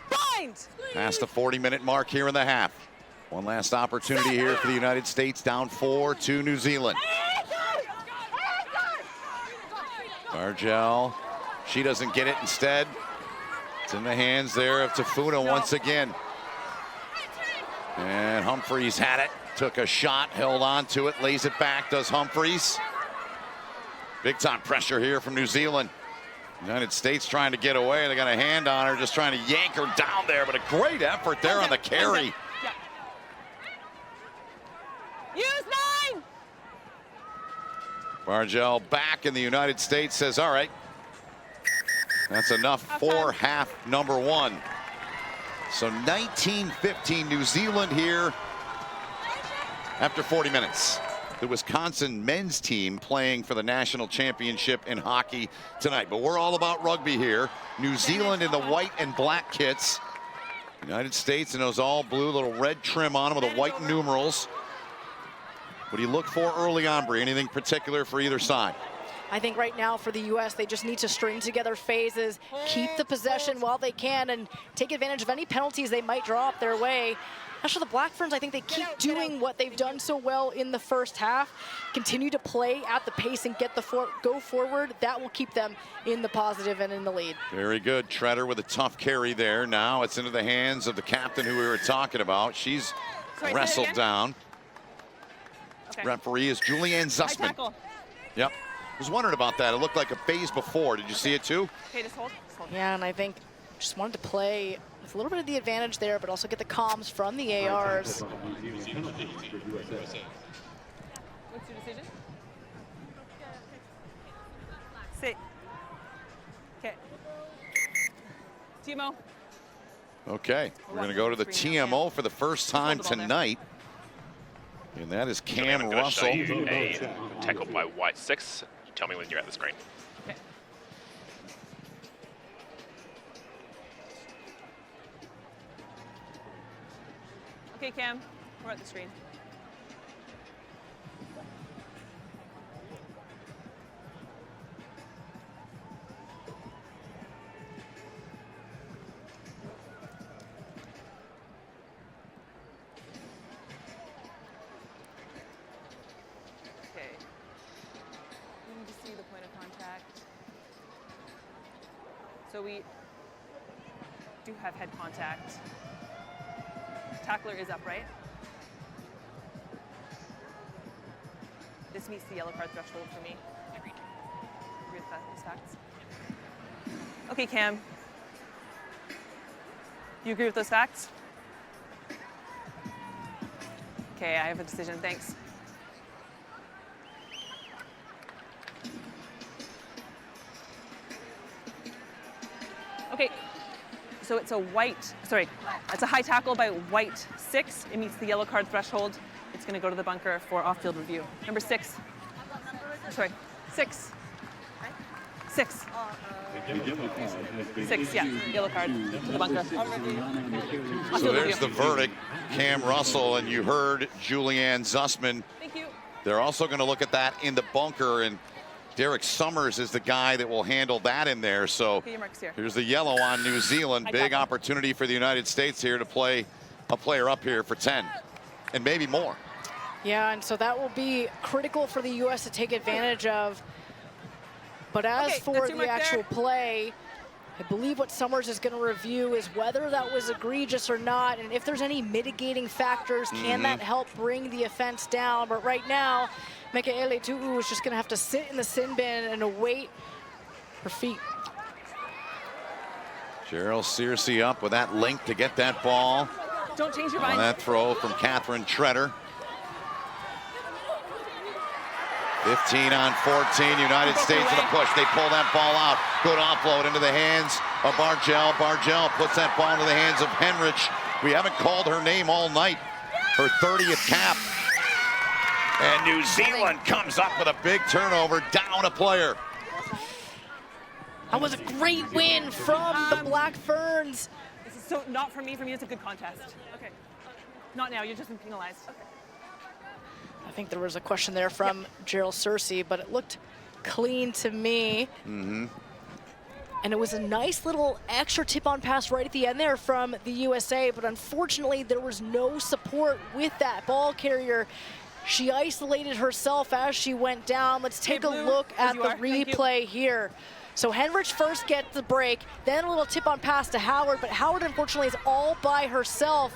Bind. Past the 40-minute mark here in the half. One last opportunity here for the United States, down 4 to New Zealand. Bargel, she doesn't get it instead. It's in the hands there of Tafuna once again. And Humphreys had it, took a shot, held on to it, lays it back, does Humphreys. Big time pressure here from New Zealand. United States trying to get away. They got a hand on her, just trying to yank her down there, but a great effort there on the carry. Yeah. Use 9! Bargel back, and the United States says, all right, that's enough for half number 1. So 19-15 New Zealand here after 40 minutes. The Wisconsin men's team playing for the national championship in hockey tonight. But we're all about rugby here. New Zealand in the white and black kits. United States in those all blue, little red trim on them with the white numerals. What do you look for early on, Bree? Anything particular for either side? I think right now for the U.S., they just need to string together phases, keep the possession while they can, and take advantage of any penalties they might draw up their way. As for the Black Ferns, I think they keep doing what they've done so well in the first half, continue to play at the pace and get the go forward. That will keep them in the positive and in the lead. Very good. Treader with a tough carry there. Now it's into the hands of the captain who we were talking about. She's wrestled down. Okay. Referee is Julianne Zussman. Yep. Was wondering about that. It looked like a phase before. Did you see it too? Okay, just hold. Just hold. Yeah, and I think just wanted to play with a little bit of the advantage there, but also get the comms from the ARs. What's your decision? Sit. Okay. TMO. Okay, we're going to go to the TMO for the first time tonight. And that is Cam I'm gonna Russell. show you a tackle by white 6. Tell me when you're at the screen. Okay. Okay, Cam, we're at the screen. Okay. We need to see the point of contact. So we do have head contact. Tackler is upright. This meets the yellow card threshold for me. Agree with those facts. Okay, Cam. You agree with those facts? Okay, I have a decision. Thanks. Okay. So it's a it's a high tackle by white 6. It meets the yellow card threshold. It's going to go to the bunker for off-field review. Number 6. Sorry, 6. 6. 6, yeah, yellow card to the bunker. So there's the verdict, Cam Russell, and you heard Julianne Zussman. Thank you. They're also going to look at that in the bunker, and Derek Summers is the guy that will handle that in there. So Okay, your mark's here. here's the yellow on New Zealand. Big opportunity for the United States here to play a player up here for 10 and maybe more. Yeah, and so that will be critical for the U.S. to take advantage of. But as Okay, for that's your the mark actual there. play, I believe what Summers is going to review is whether that was egregious or not, and if there's any mitigating factors, can that help bring the offense down? But right now, Mikaele Tu'u is just going to have to sit in the sin bin and await her feet. Cheryl Searcy up with that link to get that ball Don't change your on mind. that throw from Catherine Treader. 15 on 14, United States in a push. They pull that ball out. Good offload into the hands of Bargel. Bargel puts that ball into the hands of Henrich. We haven't called her name all night. Her 30th cap. And New Zealand comes up with a big turnover, down a player. That was a great win from the Black Ferns. This is so not for me. For me, it's a good contest. Okay. Not now. You've just been penalized. Okay. I think there was a question there from Gerald Searcy, but it looked clean to me. And it was a nice little extra tip-on pass right at the end there from the USA, but unfortunately there was no support with that ball carrier. She isolated herself as she went down. Let's take a look at the replay here. So Henrich first gets the break, then a little tip-on pass to Howard, but Howard unfortunately is all by herself.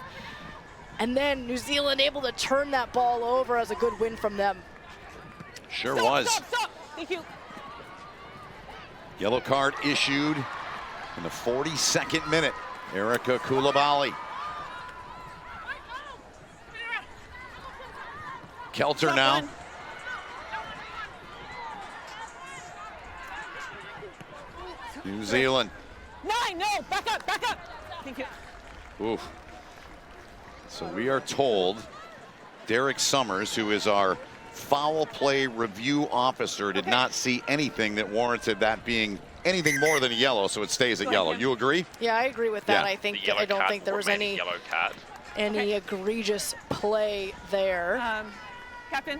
And then New Zealand able to turn that ball over as a good win from them. Sure was. Stop, stop. Thank you. Yellow card issued in the 42nd minute. Erica Koulibaly. Kelter now. New Zealand. 9, no, back up, back up. Thank you. Oof. So we are told Derek Summers, who is our foul play review officer, did not see anything that warranted that being anything more than a yellow, so it stays at yellow. You agree? Yeah, I agree with that. Yeah. I don't think there was any yellow card. egregious play there. Captain.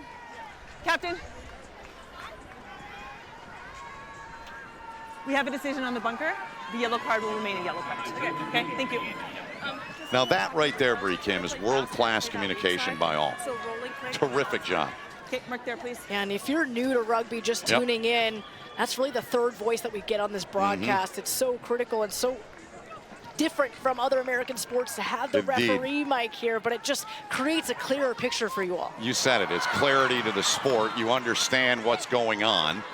We have a decision on the bunker. The yellow card will remain a yellow card. Okay, thank you. Now that right there, Bree Kim, is world-class communication by all. Terrific job. Okay, mark there, please. And if you're new to rugby, just tuning in, that's really the third voice that we get on this broadcast. It's so critical and so different from other American sports to have the referee mic here, but it just creates a clearer picture for you all. You said it. It's clarity to the sport. You understand what's going on.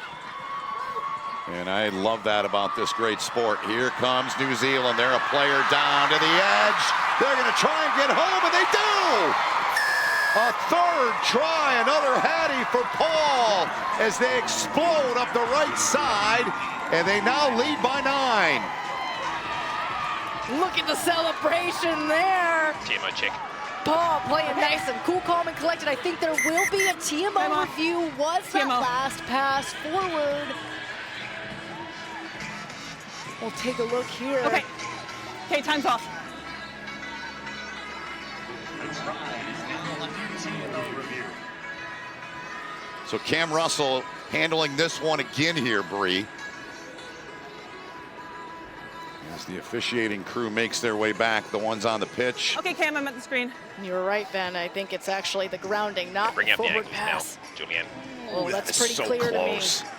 And I love that about this great sport. Here comes New Zealand. They're a player down to the edge. They're going to try and get home, and they do! A third try, another hattie for Paul as they explode up the right side, and they now lead by 9. Look at the celebration there. TMO check. Paul playing nice and cool, calm, and collected. I think there will be a TMO review. Was that last pass forward? We'll take a look here. Okay, time's off. So Cam Russell handling this one again here, Bree. As the officiating crew makes their way back, the ones on the pitch. Okay, Cam, I'm at the screen. You're right, Ben. I think it's actually the grounding, not Bring up the forward ankles pass. now, Julianne. Oh, that's pretty so clear close. to me.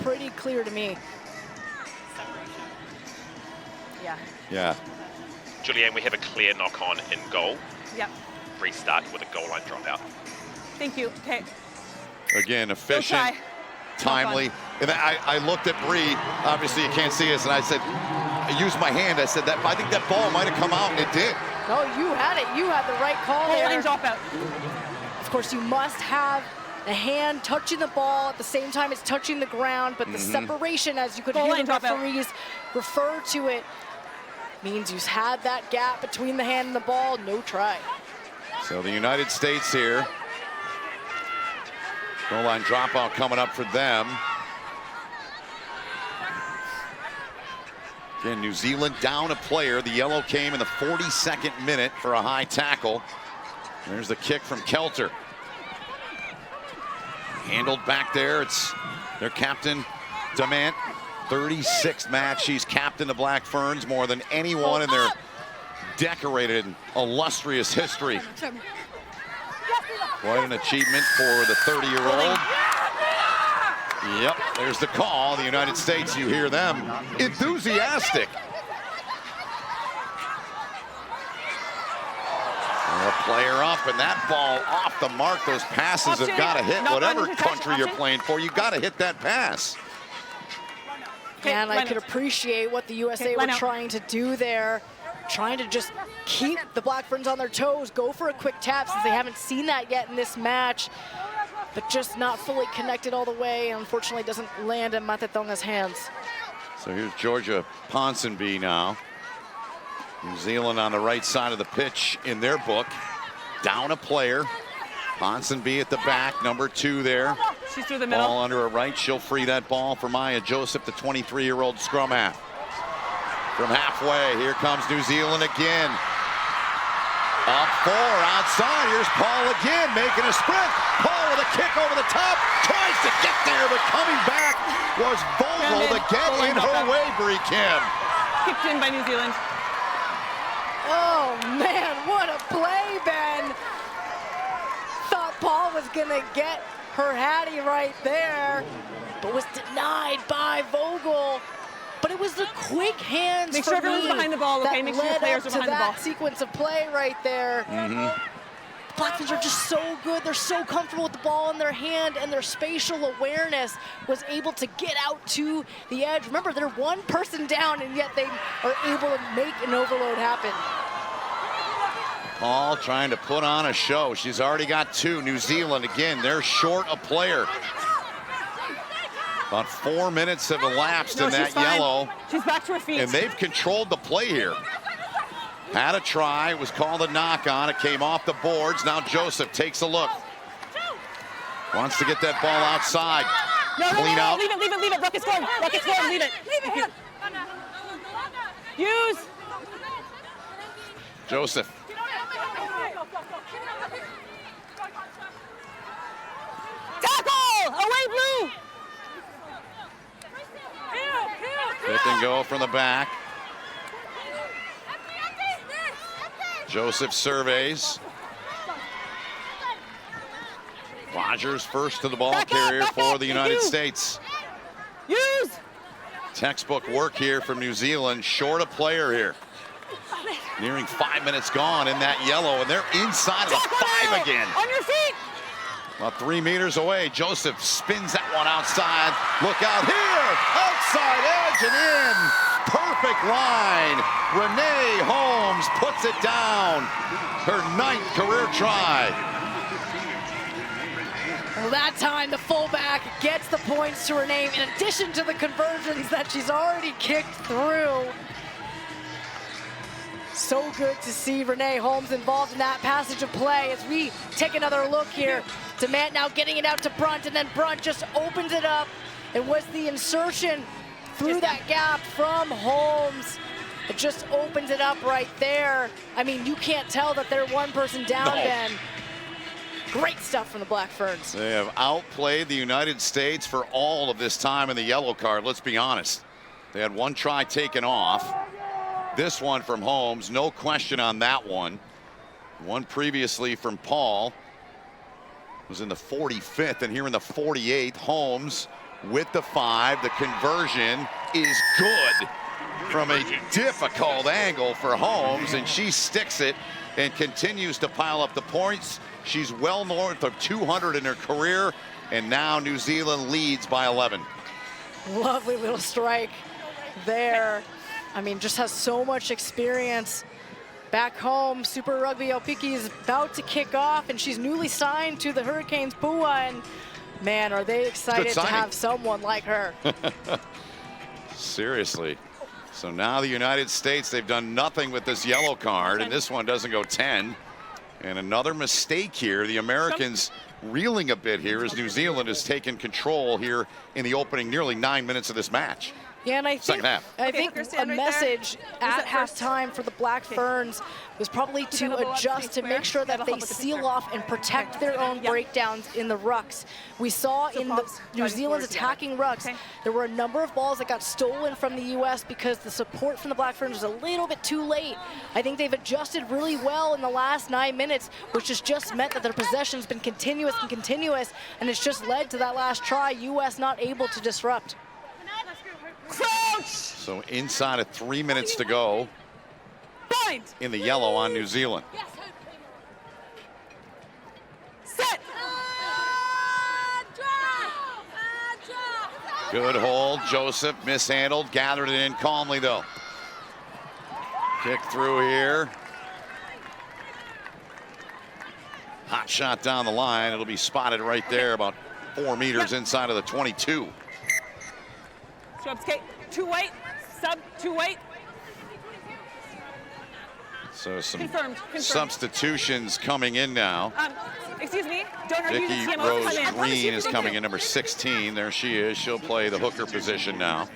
Pretty clear to me. Yeah. Julianne, we have a clear knock-on in goal. Yep. Restart with a goal line dropout. Thank you. Okay. Again, efficient, timely. And I looked at Bree. Obviously, you can't see us. And I said, I used my hand. I said, I think that ball might have come out, and it did. Oh, you had it. You had the right call there. Line dropout. Of course, you must have the hand touching the ball at the same time it's touching the ground, but the separation, as you could hear the referees refer to it, means you had that gap between the hand and the ball. No try. So the United States here. Goal line dropout coming up for them. Again, New Zealand down a player. The yellow came in the 42nd minute for a high tackle. There's the kick from Kelter. Handled back there. It's their captain, Demant. 36th match. She's captain the Black Ferns more than anyone in their decorated, illustrious history. Quite an achievement for the 30-year-old. Yep, there's the call. The United States, you hear them enthusiastic. A player up, and that ball off the mark. Those passes have got to hit whatever country you're playing for. You got to hit that pass. And I could appreciate what the USA were trying to do there, trying to just keep the Black Ferns on their toes, go for a quick tap since they haven't seen that yet in this match, but just not fully connected all the way. Unfortunately, doesn't land in Matetonga's hands. So here's Georgia Ponsonby now. New Zealand on the right side of the pitch in their book. Down a player. Ponsonby at the back, number 2 there. She's through the middle. Ball under her right. She'll free that ball for Maya Joseph, the 23-year-old scrum half. From halfway, here comes New Zealand again. Up 4, outside. Here's Paul again, making a sprint. Paul with a kick over the top. Tries to get there, but coming back was Vogel to get in her way, Bree Kim. Kicked in by New Zealand. Oh, man, what a play, Ben. Thought Paul was going to get her hattie right there, but was denied by Vogel. But it was the quick hands Make sure everyone's behind the ball, okay? that Make sure the led players up are to behind the ball. that sequence of play right there. Black Ferns are just so good. They're so comfortable with the ball in their hand, and their spatial awareness was able to get out to the edge. Remember, they're one person down, and yet they are able to make an overload happen. Paul trying to put on a show. She's already got 2. New Zealand, again, they're short a player. About 4 minutes have elapsed in that yellow. She's back to her feet. And they've controlled the play here. Had a try, was called a knock on. It came off the boards. Now Joseph takes a look. Wants to get that ball outside. Clean out. Leave it. Rocket's going, leave it. Use. Joseph. Tackle! Away, blue! Pick and go from the back. Joseph surveys. Rogers first to the ball carrier for the United States. Use! Textbook work here from New Zealand. Short a player here. Nearing 5 minutes gone in that yellow, and they're inside of the 5 again. On your feet! About 3 meters away, Joseph spins that one outside. Look out here, outside edge and in. Perfect line. Renee Holmes puts it down. Her 9th career try. Well, that time the fullback gets the points to her name in addition to the conversions that she's already kicked through. So good to see Renee Holmes involved in that passage of play as we take another look here. Demant now getting it out to Brunt, and then Brunt just opens it up. It was the insertion through that gap from Holmes. It just opens it up right there. I mean, you can't tell that they're one person down, Ben. Great stuff from the Black Ferns. They have outplayed the United States for all of this time in the yellow card, let's be honest. They had 1 try taken off. This one from Holmes, no question on that one. One previously from Paul was in the 45th, and here in the 48th, Holmes with the 5. The conversion is good from a difficult angle for Holmes, and she sticks it and continues to pile up the points. She's well north of 200 in her career, and now New Zealand leads by 11. Lovely little strike there. I mean, just has so much experience. Back home, Super Rugby Aupiki is about to kick off, and she's newly signed to the Hurricanes Pua, and man, are they excited to have someone like her. Seriously. So now the United States, they've done nothing with this yellow card, and this one doesn't go 10. And another mistake here. The Americans reeling a bit here as New Zealand has taken control here in the opening nearly 9 minutes of this match. Yeah, and I think a message at halftime for the Black Ferns was probably to adjust to make sure that they seal off and protect their own breakdowns in the rucks. We saw in the New Zealand's attacking rucks, there were a number of balls that got stolen from the U.S. because the support from the Black Ferns was a little bit too late. I think they've adjusted really well in the last 9 minutes, which has just meant that their possession's been continuous, and it's just led to that last try, U.S. not able to disrupt. Crouch! So inside of 3 minutes to go in the yellow on New Zealand. Set! Good hold. Joseph mishandled, gathered it in calmly though. Kick through here. Hot shot down the line. It'll be spotted right there, about 4 meters inside of the 22. Skate, 2 weight, sub 2 weight. So some Confirmed. substitutions coming in now. Excuse me, donor, Vicky Rose Green is coming in, number 16. There she is. She'll play the hooker position now.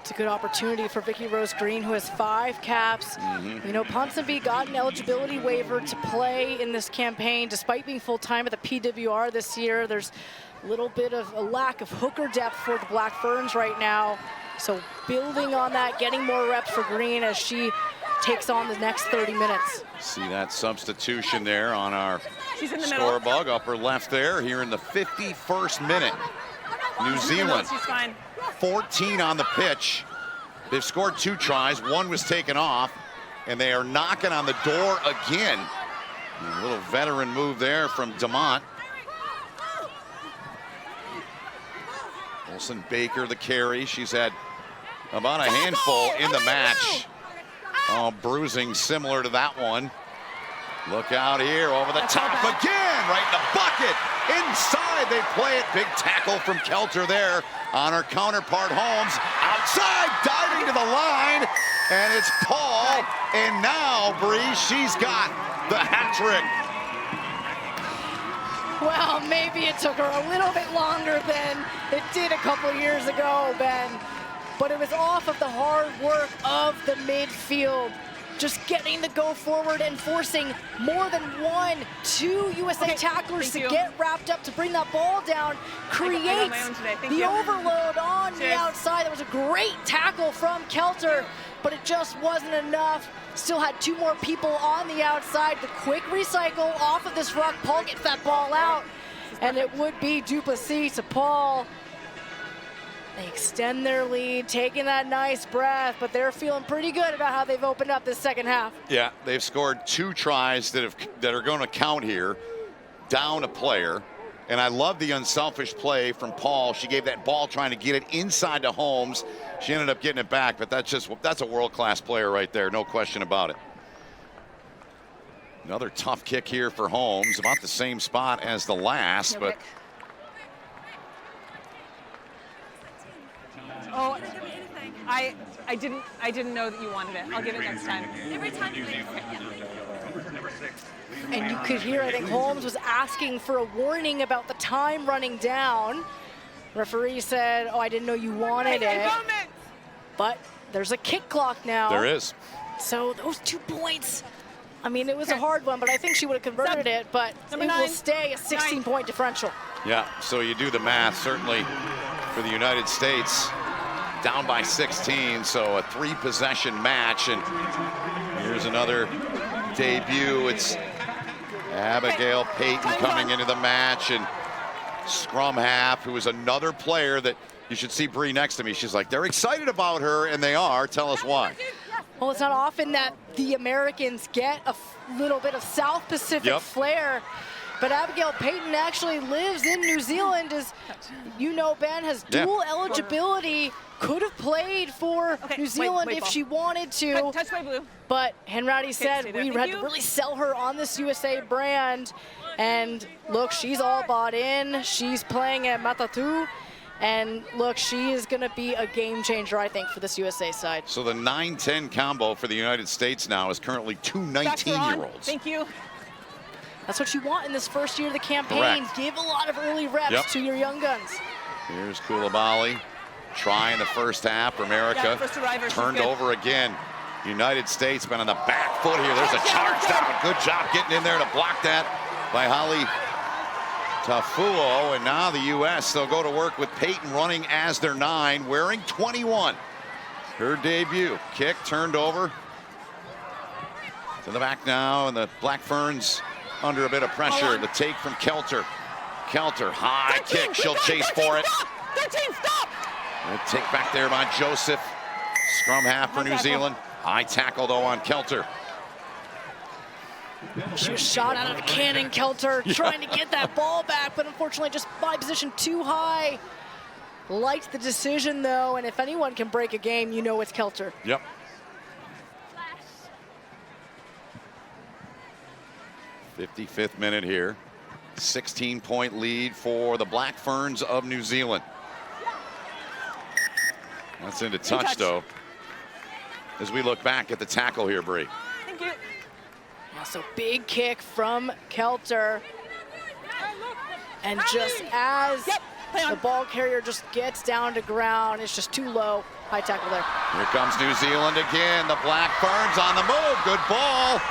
It's a good opportunity for Vicky Rose Green, who has 5 caps. You know, Ponsonby got an eligibility waiver to play in this campaign, despite being full-time at the PWR this year. There's a little bit of a lack of hooker depth for the Black Ferns right now. So building on that, getting more reps for Green as she takes on the next 30 minutes. See that substitution there on our score bug, upper left there, here in the 51st minute. New Zealand, 14 on the pitch. They've scored 2 tries. 1 was taken off. and they are knocking on the door again. A little veteran move there from DeMont. Wilson Baker, the carry. She's had about a handful in the match. Oh, bruising similar to that one. Look out here, over the top again, right in the bucket. Inside, they play it. Big tackle from Kelter there on her counterpart, Holmes. Outside, diving to the line, and it's Paul. And now, Bree, she's got the hat trick. Well, maybe it took her a little bit longer than it did a couple years ago, Ben. But it was off of the hard work of the midfield. Just getting the go forward and forcing more than 2 USA tacklers to get wrapped up to bring that ball down, creates the overload on the outside. That was a great tackle from Kelter, but it just wasn't enough. Still had 2 more people on the outside. The quick recycle off of this ruck. Paul gets that ball out, and it would be Duplessis to Paul. They extend their lead, taking that nice breath, but they're feeling pretty good about how they've opened up this second half. Yeah, they've scored 2 tries that are going to count here, down a player. And I love the unselfish play from Paul. She gave that ball trying to get it inside to Holmes. She ended up getting it back, but that's a world-class player right there, no question about it. Another tough kick here for Holmes, about the same spot as the last, but Oh, I didn't know that you wanted it. I'll give it next time. Every time you leave. And you could hear, I think Holmes was asking for a warning about the time running down. Referee said, oh, I didn't know you wanted it. But there's a kick clock now. there is. So those 2 points, I mean, it was a hard one, but I think she would have converted it, but it will stay a 16-point differential. Yeah, so you do the math, certainly for the United States, down by 16, so a 3-possession match. And here's another debut. It's Abigail Payton coming into the match, and scrum half, who is another player that you should see Bree next to me. She's like, they're excited about her, and they are. Tell us why. Well, it's not often that the Americans get a little bit of South Pacific flair. But Abigail Payton actually lives in New Zealand, as you know, Ben, has dual eligibility, could have played for New Zealand if she wanted to. Touch by blue. But Henratty said we had to really sell her on this USA brand. And look, she's all bought in. She's playing at Matatu. And look, she is going to be a game changer, I think, for this USA side. So the 9-10 combo for the United States now is currently 2 19-year-olds. Thank you. That's what you want in this first year of the campaign. Correct. Give a lot of early reps to your young guns. Here's Koulibaly. Try in the first half for America. Turned over again. United States been on the back foot here. There's a charge down. Good job getting in there to block that by Holly Tafuo. And now the U.S., they'll go to work with Payton running as their 9, wearing 21. Her debut. Kick turned over. To the back now, and the Black Ferns under a bit of pressure. The take from Kelter. Kelter, high kick. She'll chase for it. 13, stop! A take back there by Joseph. Scrum half for New Zealand. High tackle, though, on Kelter. She was shot out of a cannon, Kelter, trying to get that ball back, but unfortunately just by position too high. Liked the decision, though, and if anyone can break a game, you know it's Kelter. Yep. 55th minute here. 16-point lead for the Black Ferns of New Zealand. That's into touch, though, as we look back at the tackle here, Bree. Thank you. Yeah, so big kick from Kelter. And just as the ball carrier just gets down to ground, it's just too low. High tackle there. Here comes New Zealand again. The Black Ferns on the move. Good ball.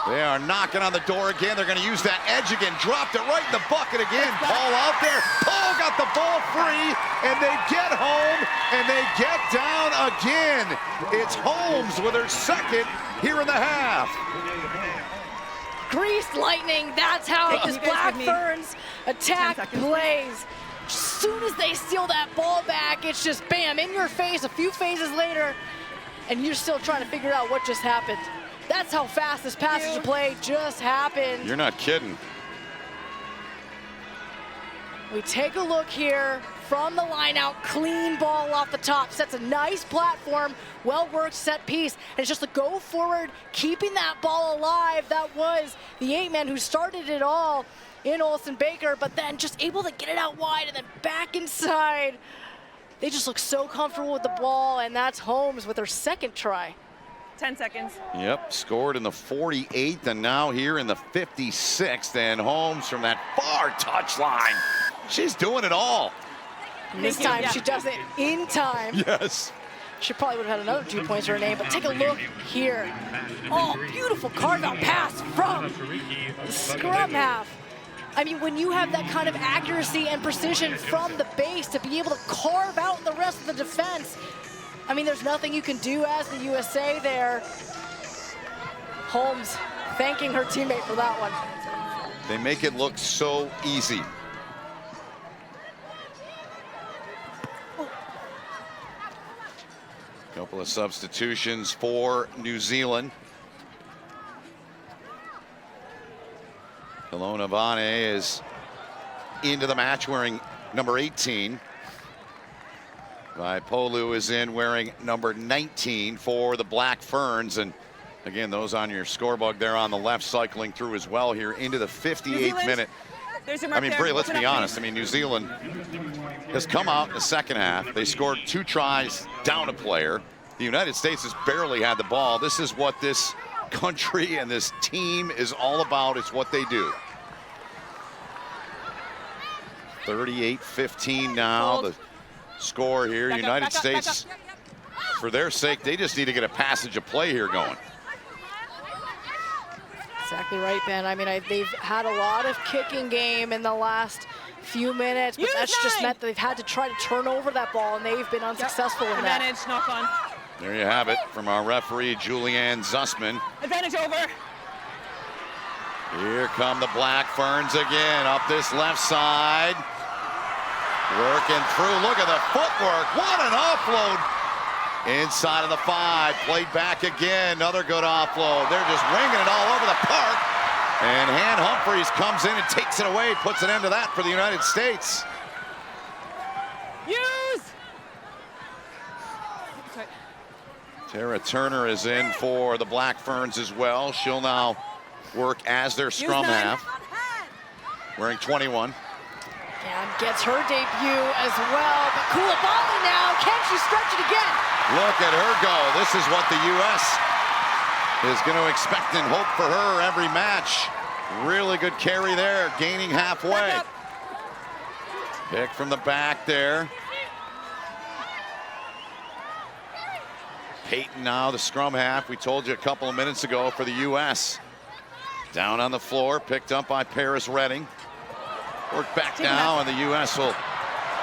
They are knocking on the door again. They're going to use that edge again. Dropped it right in the bucket again. Paul out there. Paul got the ball free, and they get home, and they get down again. It's Holmes with her second here in the half. Greased lightning. That's how this Black Ferns attack plays. As soon as they steal that ball back, it's just bam, in your face a few phases later. and you're still trying to figure out what just happened. That's how fast this passage of play just happened. You're not kidding. We take a look here from the line out, clean ball off the top, sets a nice platform, well-worked set piece, and it's just a go forward, keeping that ball alive. That was the 8-man who started it all in Olsen Baker, but then just able to get it out wide and then back inside. They just look so comfortable with the ball, and that's Holmes with her second try. 10 seconds. Yep, scored in the 48th and now here in the 56th, and Holmes from that far touchline. She's doing it all. And this time she does it in time. Yes. She probably would have had another 2 points to her name, but take a look here. Oh, beautiful carve-out pass from the scrum half. I mean, when you have that kind of accuracy and precision from the base to be able to carve out the rest of the defense, I mean, there's nothing you can do as the USA there. Holmes thanking her teammate for that one. They make it look so easy. Couple of substitutions for New Zealand. Kelowna Vane is into the match wearing number 18. Vaipolu is in wearing number 19 for the Black Ferns. And again, those on your scoreboard there on the left cycling through as well here into the 58th minute. I mean, Brie, let's be honest. I mean, New Zealand has come out in the second half. They scored 2 tries, down a player. The United States has barely had the ball. This is what this country and this team is all about. It's what they do. 38-15 now, the score here. United States, for their sake, they just need to get a passage of play here going. Exactly right, Ben. I mean, they've had a lot of kicking game in the last few minutes, but that's just meant that they've had to try to turn over that ball, and they've been unsuccessful in that. Advantage, knock on. There you have it from our referee, Julianne Zussman. Advantage over. Here come the Black Ferns again, up this left side. Working through, look at the footwork. What an offload. Inside of the 5, played back again, another good offload. They're just winging it all over the park. And Han Humphreys comes in and takes it away, puts an end to that for the United States. Use! Tara Turner is in for the Black Ferns as well. She'll now work as their scrum half, wearing 21. And gets her debut as well, but Koulibaly now, can she stretch it again? Look at her go. This is what the U.S. is going to expect and hope for her every match. Really good carry there, gaining halfway. Pick from the back there. Peyton now the scrum half. We told you a couple of minutes ago for the U.S. Down on the floor, picked up by Paris Redding. Work back now, and the U.S. will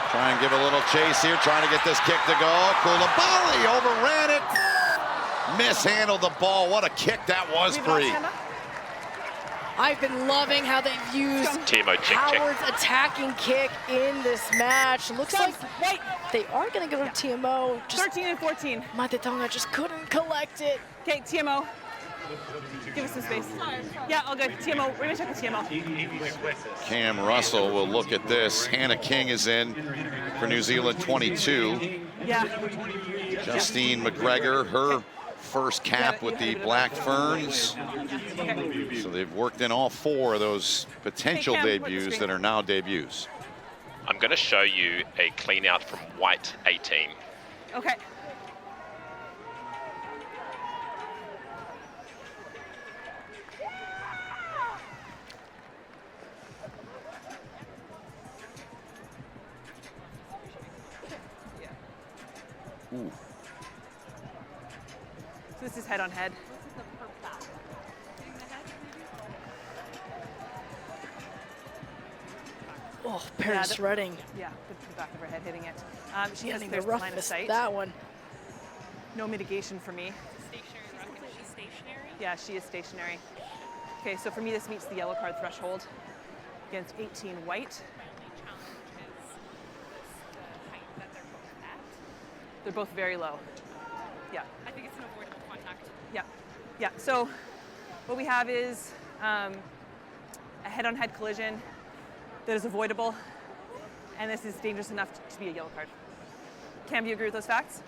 try and give a little chase here, trying to get this kick to go. Koulibaly overran it. Mishandled the ball. What a kick that was, Bree. I've been loving how they've used Howard's attacking kick in this match. Looks like they are going to go to TMO. Just 13 and 14. Matetonga just couldn't collect it. Okay, TMO. Give us some space. Yeah, all good. TMO, we're going to check the TMO. Cam Russell will look at this. Hannah King is in for New Zealand 22. Yeah. Justine McGregor, her first cap with the Black Ferns. So they've worked in all 4 of those potential debuts that are now debuts. I'm going to show you a clean out from white 18. Okay. Ooh. So this is head on head. Oh, Paris Redding. Yeah, the back of her head hitting it. She has Getting clear the line of roughness sight. that one. No mitigation for me. She's stationary? Yeah, she is stationary. Okay, so for me, this meets the yellow card threshold against 18 white. The height that they're both at. They're both very low. Yeah. I think it's an avoidable contact. Yeah. Yeah. So what we have is a head-on-head collision that is avoidable, and this is dangerous enough to be a yellow card. Cam, do you agree with those facts?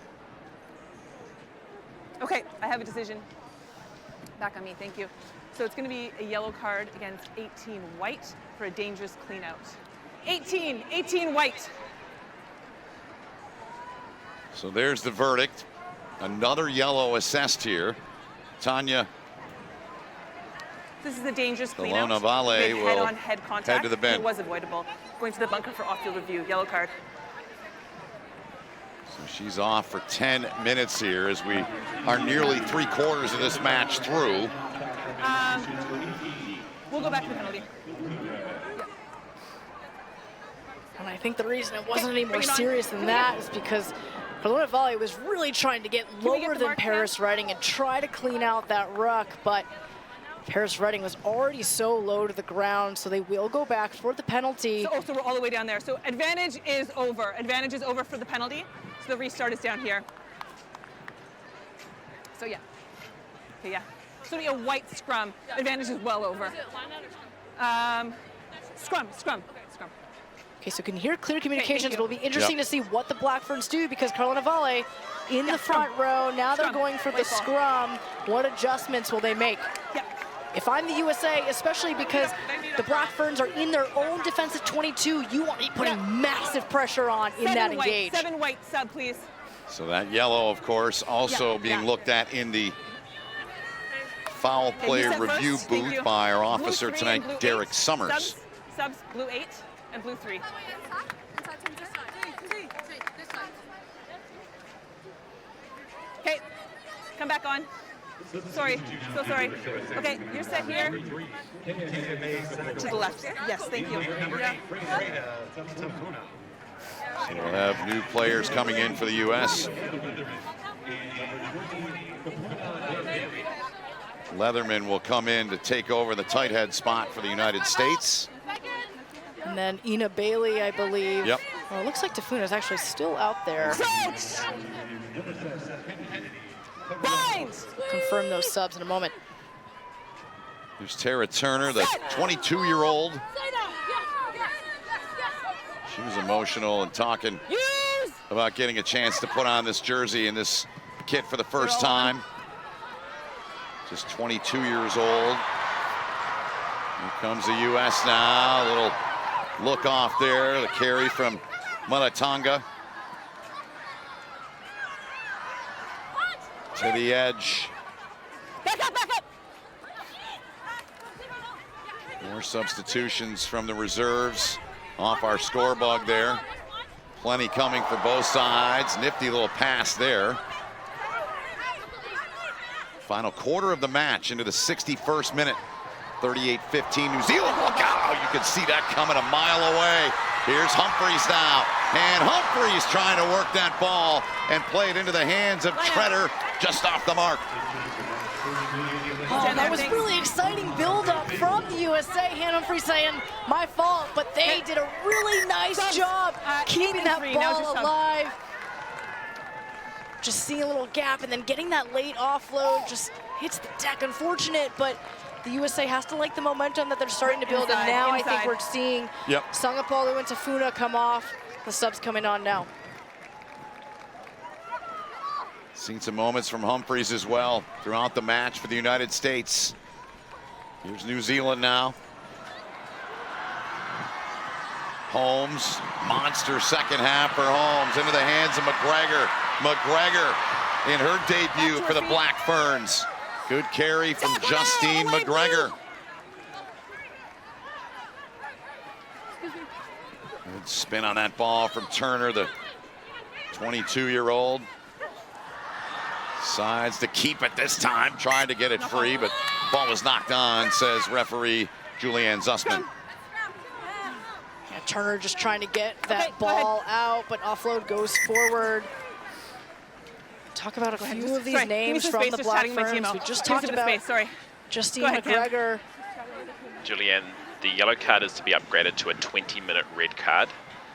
Okay, I have a decision. Back on me, thank you. So it's going to be a yellow card against 18 white for a dangerous clean out. 18 white. So there's the verdict. Another yellow assessed here. Tanya This is a dangerous clean out. Vale will head-on-head contact. head to the bench. It was avoidable. Going to the bunker for off-field review. Yellow card. So she's off for 10 minutes here as we are nearly 3/4 of this match through. We'll go back to the penalty. And I think the reason it wasn't any more serious than that is because Carolina Vale was really trying to get lower than Paris Redding and try to clean out that ruck, but Paris Redding was already so low to the ground, so they will go back for the penalty. So we're all the way down there. So advantage is over. Advantage is over for the penalty. So the restart is down here. So yeah. Okay, yeah. So it'll be a white scrum. Advantage is well over. Scrum. Okay, so can hear clear communications. It'll be interesting to see what the Black Ferns do because Carolina Vale in the front row. Now they're going for the scrum. What adjustments will they make? Yeah. If I'm the USA, especially because the Black Ferns are in their own defensive 22, you want to be putting massive pressure on in that engage. 7 white sub, please. So that yellow, of course, also being looked at in the foul play review booth by our officer tonight, Derek Summers. Subs, blue 8 and blue 3. Okay, come back on. Sorry, so sorry. Okay, you're set here. To the left. Yes, thank you. Yeah. So we'll have new players coming in for the U.S. Leatherman will come in to take over the tight head spot for the United States. And then Ina Bailey, I believe. Yep. Well, it looks like Tafuna's actually still out there. Confirm those subs in a moment. There's Tara Turner, the 22-year-old. She was emotional and talking about getting a chance to put on this jersey and this kit for the first time. Just 22 years old. Here comes the U.S. now. A little look off there. The carry from Mulatanga. To the edge. Back up, back up. More substitutions from the reserves off our scorebug there. Plenty coming for both sides. Nifty little pass there. Final quarter of the match into the 61st minute. 38-15 New Zealand. Look out! You can see that coming a mile away. Here's Humphreys now. And Humphreys trying to work that ball and play it into the hands of Treader just off the mark. Oh, that was really exciting build-up from the USA. Han Humphreys saying, my fault, but they did a really nice job keeping that ball alive. Just seeing a little gap and then getting that late offload just hits the deck. Unfortunate, but the USA has to like the momentum that they're starting to build, and now I think we're seeing Sangapolu and Tafuna come off. The subs coming on now. Seen some moments from Humphreys as well throughout the match for the United States. Here's New Zealand now. Holmes, monster second half for Holmes, into the hands of McGregor. McGregor in her debut for the Black Ferns. Good carry from Justine McGregor. Good spin on that ball from Turner, the 22-year-old. Sides to keep it this time, trying to get it free, but ball was knocked on, says referee Julianne Zussman. Yeah, Turner just trying to get that ball out, but offload goes forward. Talk about a few of these names from the Black Ferns. We just talked about Justine McGregor. Julianne, the yellow card is to be upgraded to a 20-minute red card.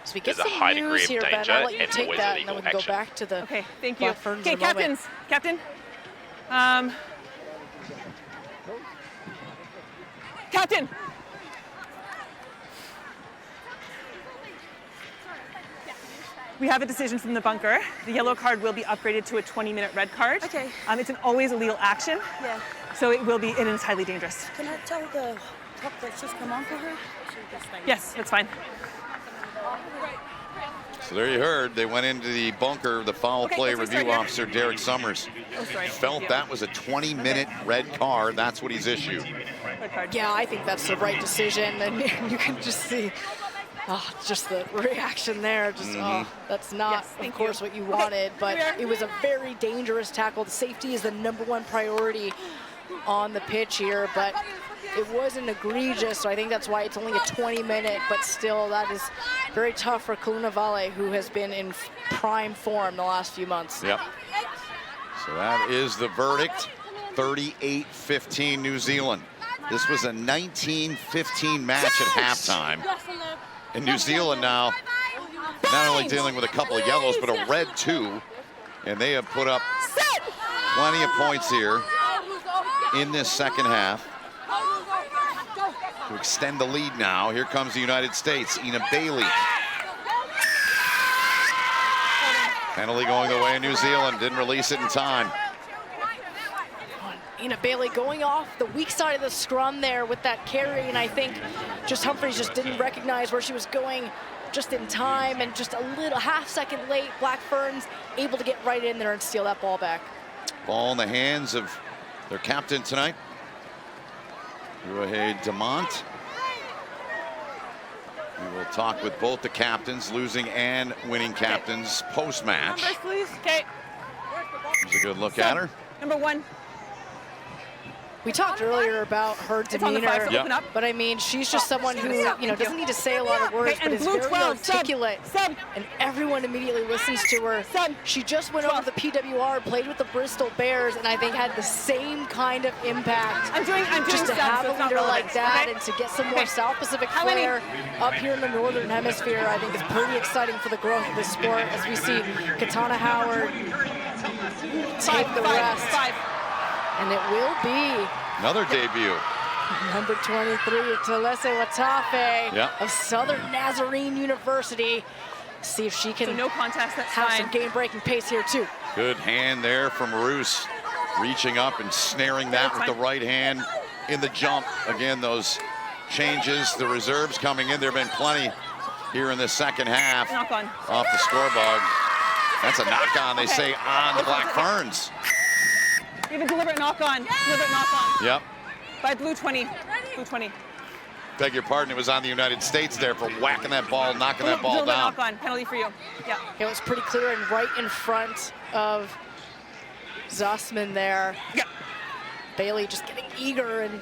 So we get There's a some high news degree here, of Ben. danger I'll let you and take always that, and then illegal we can go action. back to the Okay, thank you. Black Ferns Okay, in a moment. captain. Captain. We have a decision from the bunker. The yellow card will be upgraded to a 20-minute red card. Okay. It's an always illegal action. Yeah. So it will be, it is highly dangerous. Can I tell the cop that she's come on for her? Yes, that's fine. So there you heard, they went into the bunker. The foul Okay, play let's review restart here. officer, Derek Summers, Oh, sorry. felt Yeah. that was a 20-minute red card. That's what he's issued. Red card. Yeah, I think that's the right decision, and you can just see, just the reaction there. Just, that's not, Yes, of thank course, you. what you Okay, wanted, but here we are. it was a very dangerous tackle. The safety is the #1 priority on the pitch here, but it wasn't egregious, so I think that's why it's only a 20-minute, but still, that is very tough for Kelowna Valley, who has been in prime form the last few months. Yep. So that is the verdict, 38-15 New Zealand. This was a 19-15 match at halftime. And New Zealand now not only dealing with a couple of yellows, but a red too. And they have put up plenty of points here in this second half to extend the lead now. Here comes the United States, Ina Bailey. Penalty going the way of New Zealand, didn't release it in time. Ina Bailey going off the weak side of the scrum there with that carry, and I think just Humphreys just didn't recognize where she was going just in time, and just a little half-second late, Black Ferns able to get right in there and steal that ball back. Ball in the hands of their captain tonight, Ruahei Demont. We will talk with both the captains, losing and winning captains, post-match. Numbers, please. Okay. Here's a good look at her. Number 1. We talked earlier about her It's on the 5, demeanor, so open up. but I mean, she's just someone who, doesn't need to say a lot of words, Okay, but and is blue very 12, sub, articulate, sub. and everyone immediately listens to her. Sub. She just went over the PWR, played with the Bristol Bears, and I think had the same kind of impact. I'm doing Just to subs, have so a it's not leader relevant, like that, okay? and to get some more Okay. South Pacific How many? flair up here in the Northern Hemisphere, I think is pretty exciting for the growth of the sport, as we see Katana Howard take the rest. 5. And it will be Another debut. number 23, Talese Watafe Yep. of Southern Nazarene University. See if she can So no contest, that's have fine. some game-breaking pace here too. Good hand there from Roos, reaching up and snaring that with the right hand in the jump. Again, those changes, the reserves coming in. There have been plenty here in the second half. Knock on. Off the scoreboard. That's a knock on, they say, on the Black Ferns. Even deliberate knock on. Deliberate knock on. Yep. By blue 20. Blue 20. Beg your pardon, it was on the United States there for whacking that ball, knocking that ball Deliberate down. knock on. Penalty for you. Yeah. It was pretty clear and right in front of Zussman there. Yeah. Bailey just getting eager and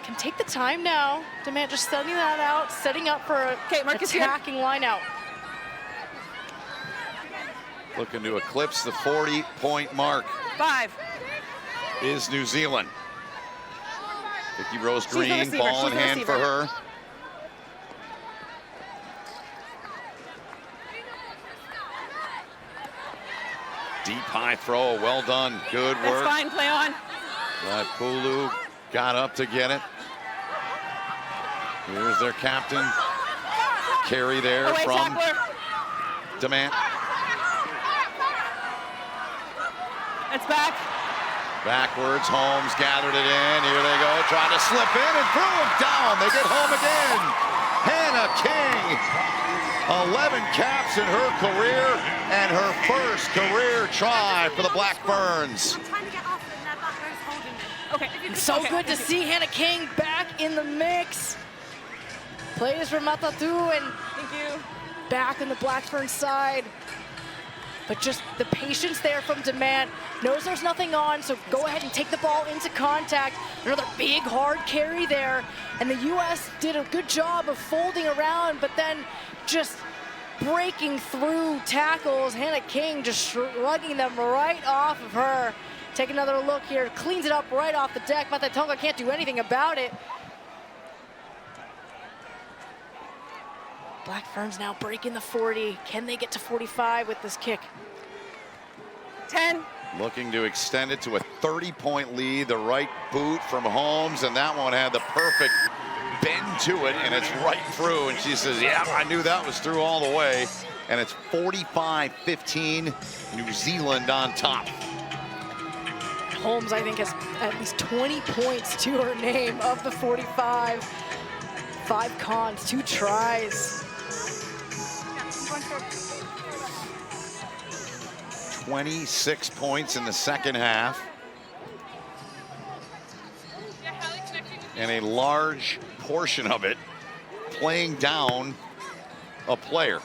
can take the time now. Demand just setting that out, setting up for a Marcus, you good? attacking line out. Looking to eclipse the 40-point mark 5. is New Zealand. Vicky Rose She's the Green, receiver, ball in she's the hand for receiver. her. Deep high throw, well done, good That's work. fine. Play on. Pulu got up to get it. Here's their captain. Carry there Away from tackler. Demant. It's back. Backwards, Holmes gathered it in. Here they go, trying to slip in and threw him down. They get home again. Hannah King, 11 caps in her career and her first career try for the Black Ferns. Okay. So Okay, good to thank you. see Hannah King back in the mix. Plays for Matatu and Thank you. back on the Black Ferns side. But just the patience there from Demant. Knows there's nothing on, so go ahead and take the ball into contact. Another big, hard carry there. And the U.S. did a good job of folding around, but then just breaking through tackles. Hannah King just shrugging them right off of her. Take another look here. Cleans it up right off the deck. Matatonga can't do anything about it. Black Ferns now breaking the 40. Can they get to 45 with this kick? 10. Looking to extend it to a 30-point lead. The right boot from Holmes, and that one had the perfect bend to it, and it's right through. And she says, yeah, I knew that was through all the way. And it's 45-15, New Zealand on top. Holmes, I think, has at least 20 points to her name of the 45. 5 cons, 2 tries. 26 points in the second half. And a large portion of it playing down a player.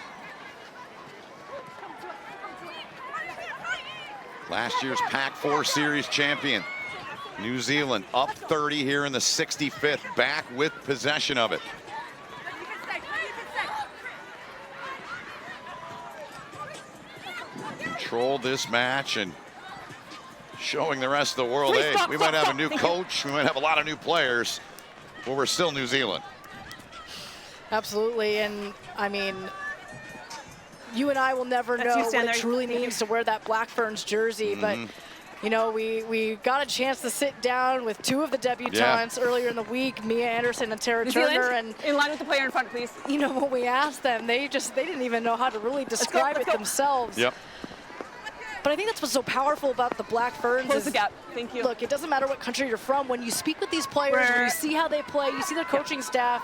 Last year's Pac-4 Series champion. New Zealand up 30 here in the 65th, back with possession of it. Controlled this match and showing the rest of the world, hey, we might have a new coach, we might have a lot of new players, but we're still New Zealand. Absolutely, and I mean, you and I will never know what it truly means to wear that Black Ferns jersey, but you know, we got a chance to sit down with 2 of the debutantes earlier in the week, Mia Anderson and Tara Turner, and in line with the player in front, please. You know, when we asked them, they didn't even know how to really describe it themselves. Yep. But I think that's what's so powerful about the Black Ferns. Close the gap. Thank you. Look, it doesn't matter what country you're from. When you speak with these players, when you see how they play, you see their coaching staff,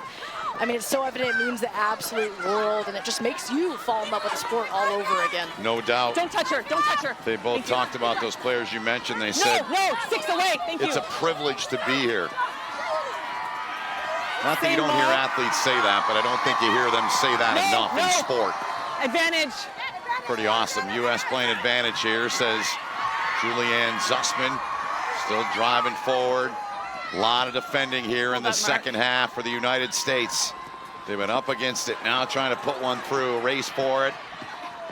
I mean, it's so evident it means the absolute world, and it just makes you fall in love with the sport all over again. No doubt. Don't touch her. Don't touch her. They both talked about those players you mentioned. They said, no, 6 away. Thank you. It's a privilege to be here. Not that you don't hear athletes say that, but I don't think you hear them say that enough in sport. Advantage. Pretty awesome. U.S. playing advantage here, says Julianne Zussman. Still driving forward. A lot of defending here in the second half for the United States. They've been up against it, now trying to put one through, a race for it.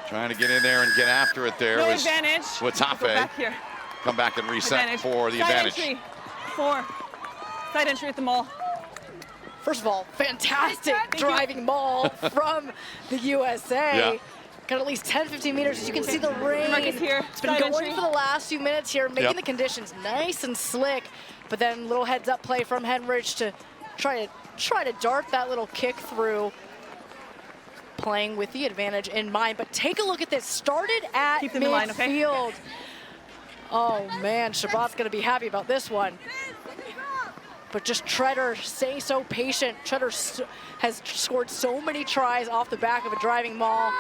Trying to get in there and get after it there was Watafe. Come back and reset for the advantage. Entry. 4. Side entry at the mall. First of all, fantastic driving maul from the USA. Yeah. Got at least 10-15 meters. As you can see the rain. Here. It's been going for the last few minutes here, making the conditions nice and slick. But then little heads-up play from Henrich to try to dart that little kick through, playing with the advantage in mind. But take a look at this. Started at midfield. Oh man, Shabbat's gonna be happy about this one. But just Treader, stay so patient. Treader has scored so many tries off the back of a driving maul.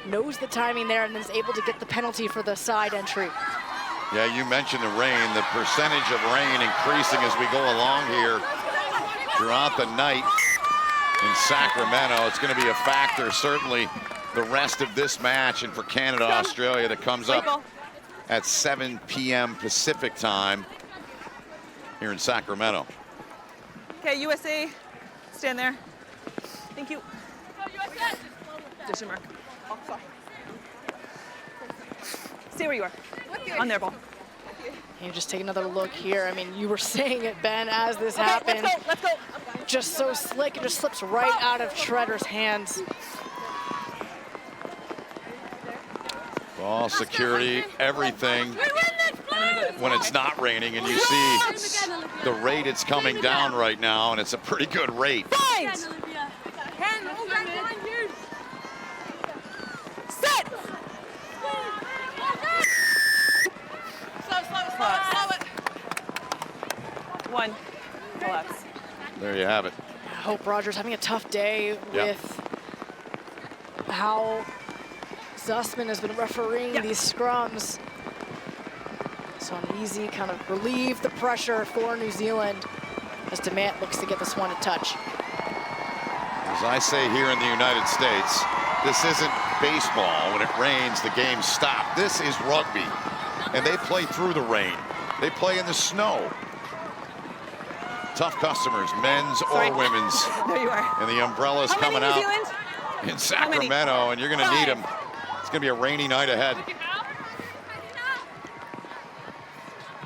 Knows the timing there and then is able to get the penalty for the side entry. Yeah, you mentioned the rain. The percentage of rain increasing as we go along here throughout the night in Sacramento. It's going to be a factor, certainly, the rest of this match, and for Canada, Australia, that comes up at 7 p.m. Pacific time here in Sacramento. Okay, USA, stand there. Thank you. Position mark. Stay where you are. On their ball. And just take another look here. I mean, you were saying it, Ben, as this happened. Let's go. Just so slick, it just slips right out of Treader's hands. Ball security, everything when it's not raining, and you see the rate it's coming down right now, and it's a pretty good rate. Set! Slow it. 1. Collapse. There you have it. I hope Roger's having a tough day with how Zussman has been refereeing these scrums. So an easy kind of relieve the pressure for New Zealand as DeMant looks to get this one a touch. As I say here in the United States, this isn't baseball. When it rains, the game's stopped. This is rugby, and they play through the rain. They play in the snow. Tough customers, men's or women's. There you are. And the umbrellas coming out in Sacramento, and you're going to need them. It's going to be a rainy night ahead.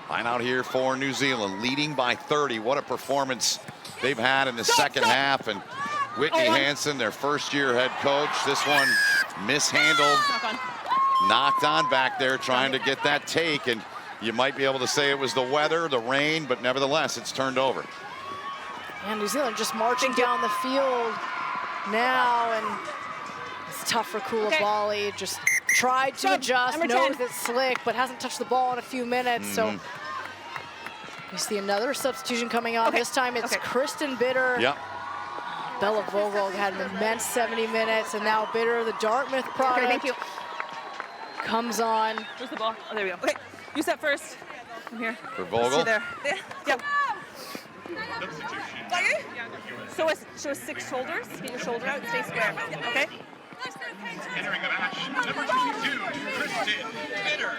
Line out here for New Zealand, leading by 30. What a performance they've had in the second half, and Whitney Hansen, their first-year head coach. This one mishandled, knocked on back there, trying to get that take, and you might be able to say it was the weather, the rain, but nevertheless, it's turned over. And New Zealand just marching down the field now, and it's tough for Koulibaly. Just tried to adjust, knows it's slick, but hasn't touched the ball in a few minutes. So we see another substitution coming on. This time it's Kristen Bitter. Yep. Bella Vogel had an immense 70 minutes, and now Bitter, the Dartmouth product, comes on. Where's the ball? Oh, there we go. Okay, you set first. I'm here. For Vogel. There. Yep. Show us 6 shoulders. Get your shoulder out. Stay square. Okay. Entering the match, number 22, Kristen Bitter.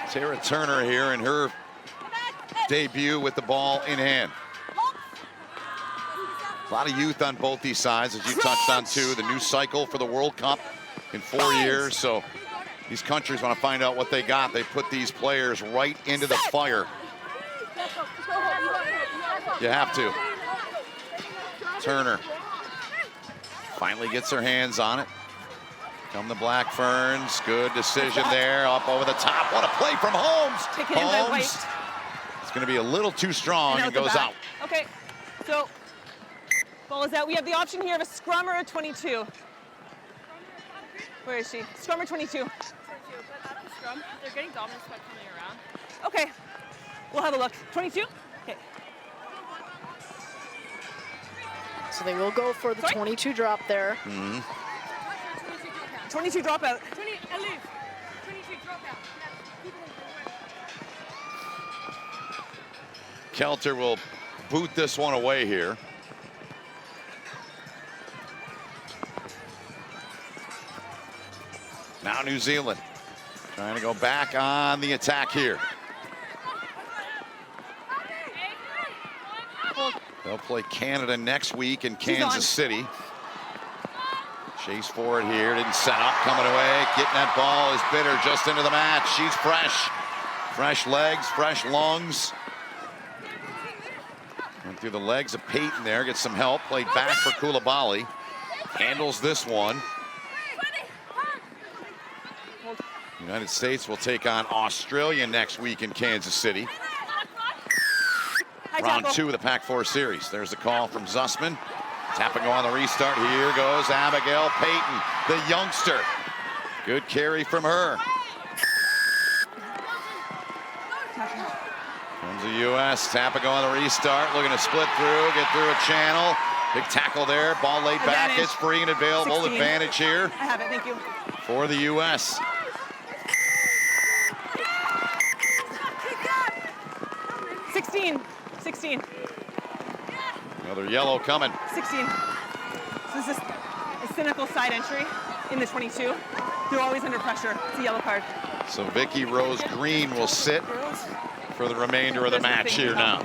Tara Turner here in her debut with the ball in hand. A lot of youth on both these sides, as you touched on too. The new cycle for the World Cup in 4 years. So these countries want to find out what they got. They put these players right into the fire. You have to. Turner finally gets her hands on it. Come the Black Ferns. Good decision there. Up over the top. What a play from Holmes. Holmes. It's going to be a little too strong and goes out. Okay, so ball is out. We have the option here of a scrum or a 22. Where is she? Scrum or 22? 22, but out of the scrum, they're getting dominance by coming around. Okay, we'll have a look. 22? Okay. So they will go for the 22 drop there. 22 dropout. 22 dropout. Kelter will boot this one away here. Now New Zealand trying to go back on the attack here. They'll play Canada next week in Kansas City. Chase for it here, didn't set up, coming away. Getting that ball is Bitter just into the match. She's fresh. Fresh legs, fresh lungs. Went through the legs of Peyton there, gets some help. Played back for Koulibaly. Handles this one. United States will take on Australia next week in Kansas City. Round 2 of the Pac-4 series. There's the call from Zussman. Tapping on the restart. Here goes Abigail Peyton, the youngster. Good carry from her. Comes the U.S. Tapping on the restart. Looking to split through, get through a channel. Big tackle there. Ball laid back. It's free and available. 16. Advantage here. I have it. Thank you. For the U.S. 16. Another yellow coming. 16. So this is a cynical side entry in the 22. They're always under pressure. It's a yellow card. So Vicky Rose Green will sit for the remainder of the match here now.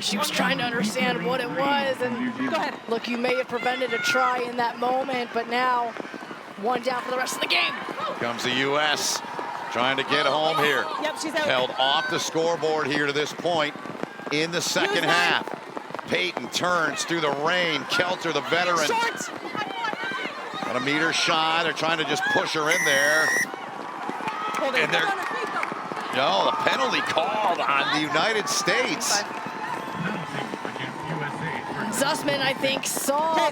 She was trying to understand what it was, and go ahead. Look, you may have prevented a try in that moment, but now one down for the rest of the game. Comes the U.S. trying to get home here. Yep, she's out. Held off the scoreboard here to this point in the second half. Peyton turns through the rain. Kelter, the veteran. Short. About a meter shy. They're trying to just push her in there. Hold it. And they're, no, the penalty called on the United States. Zussman, I think, saw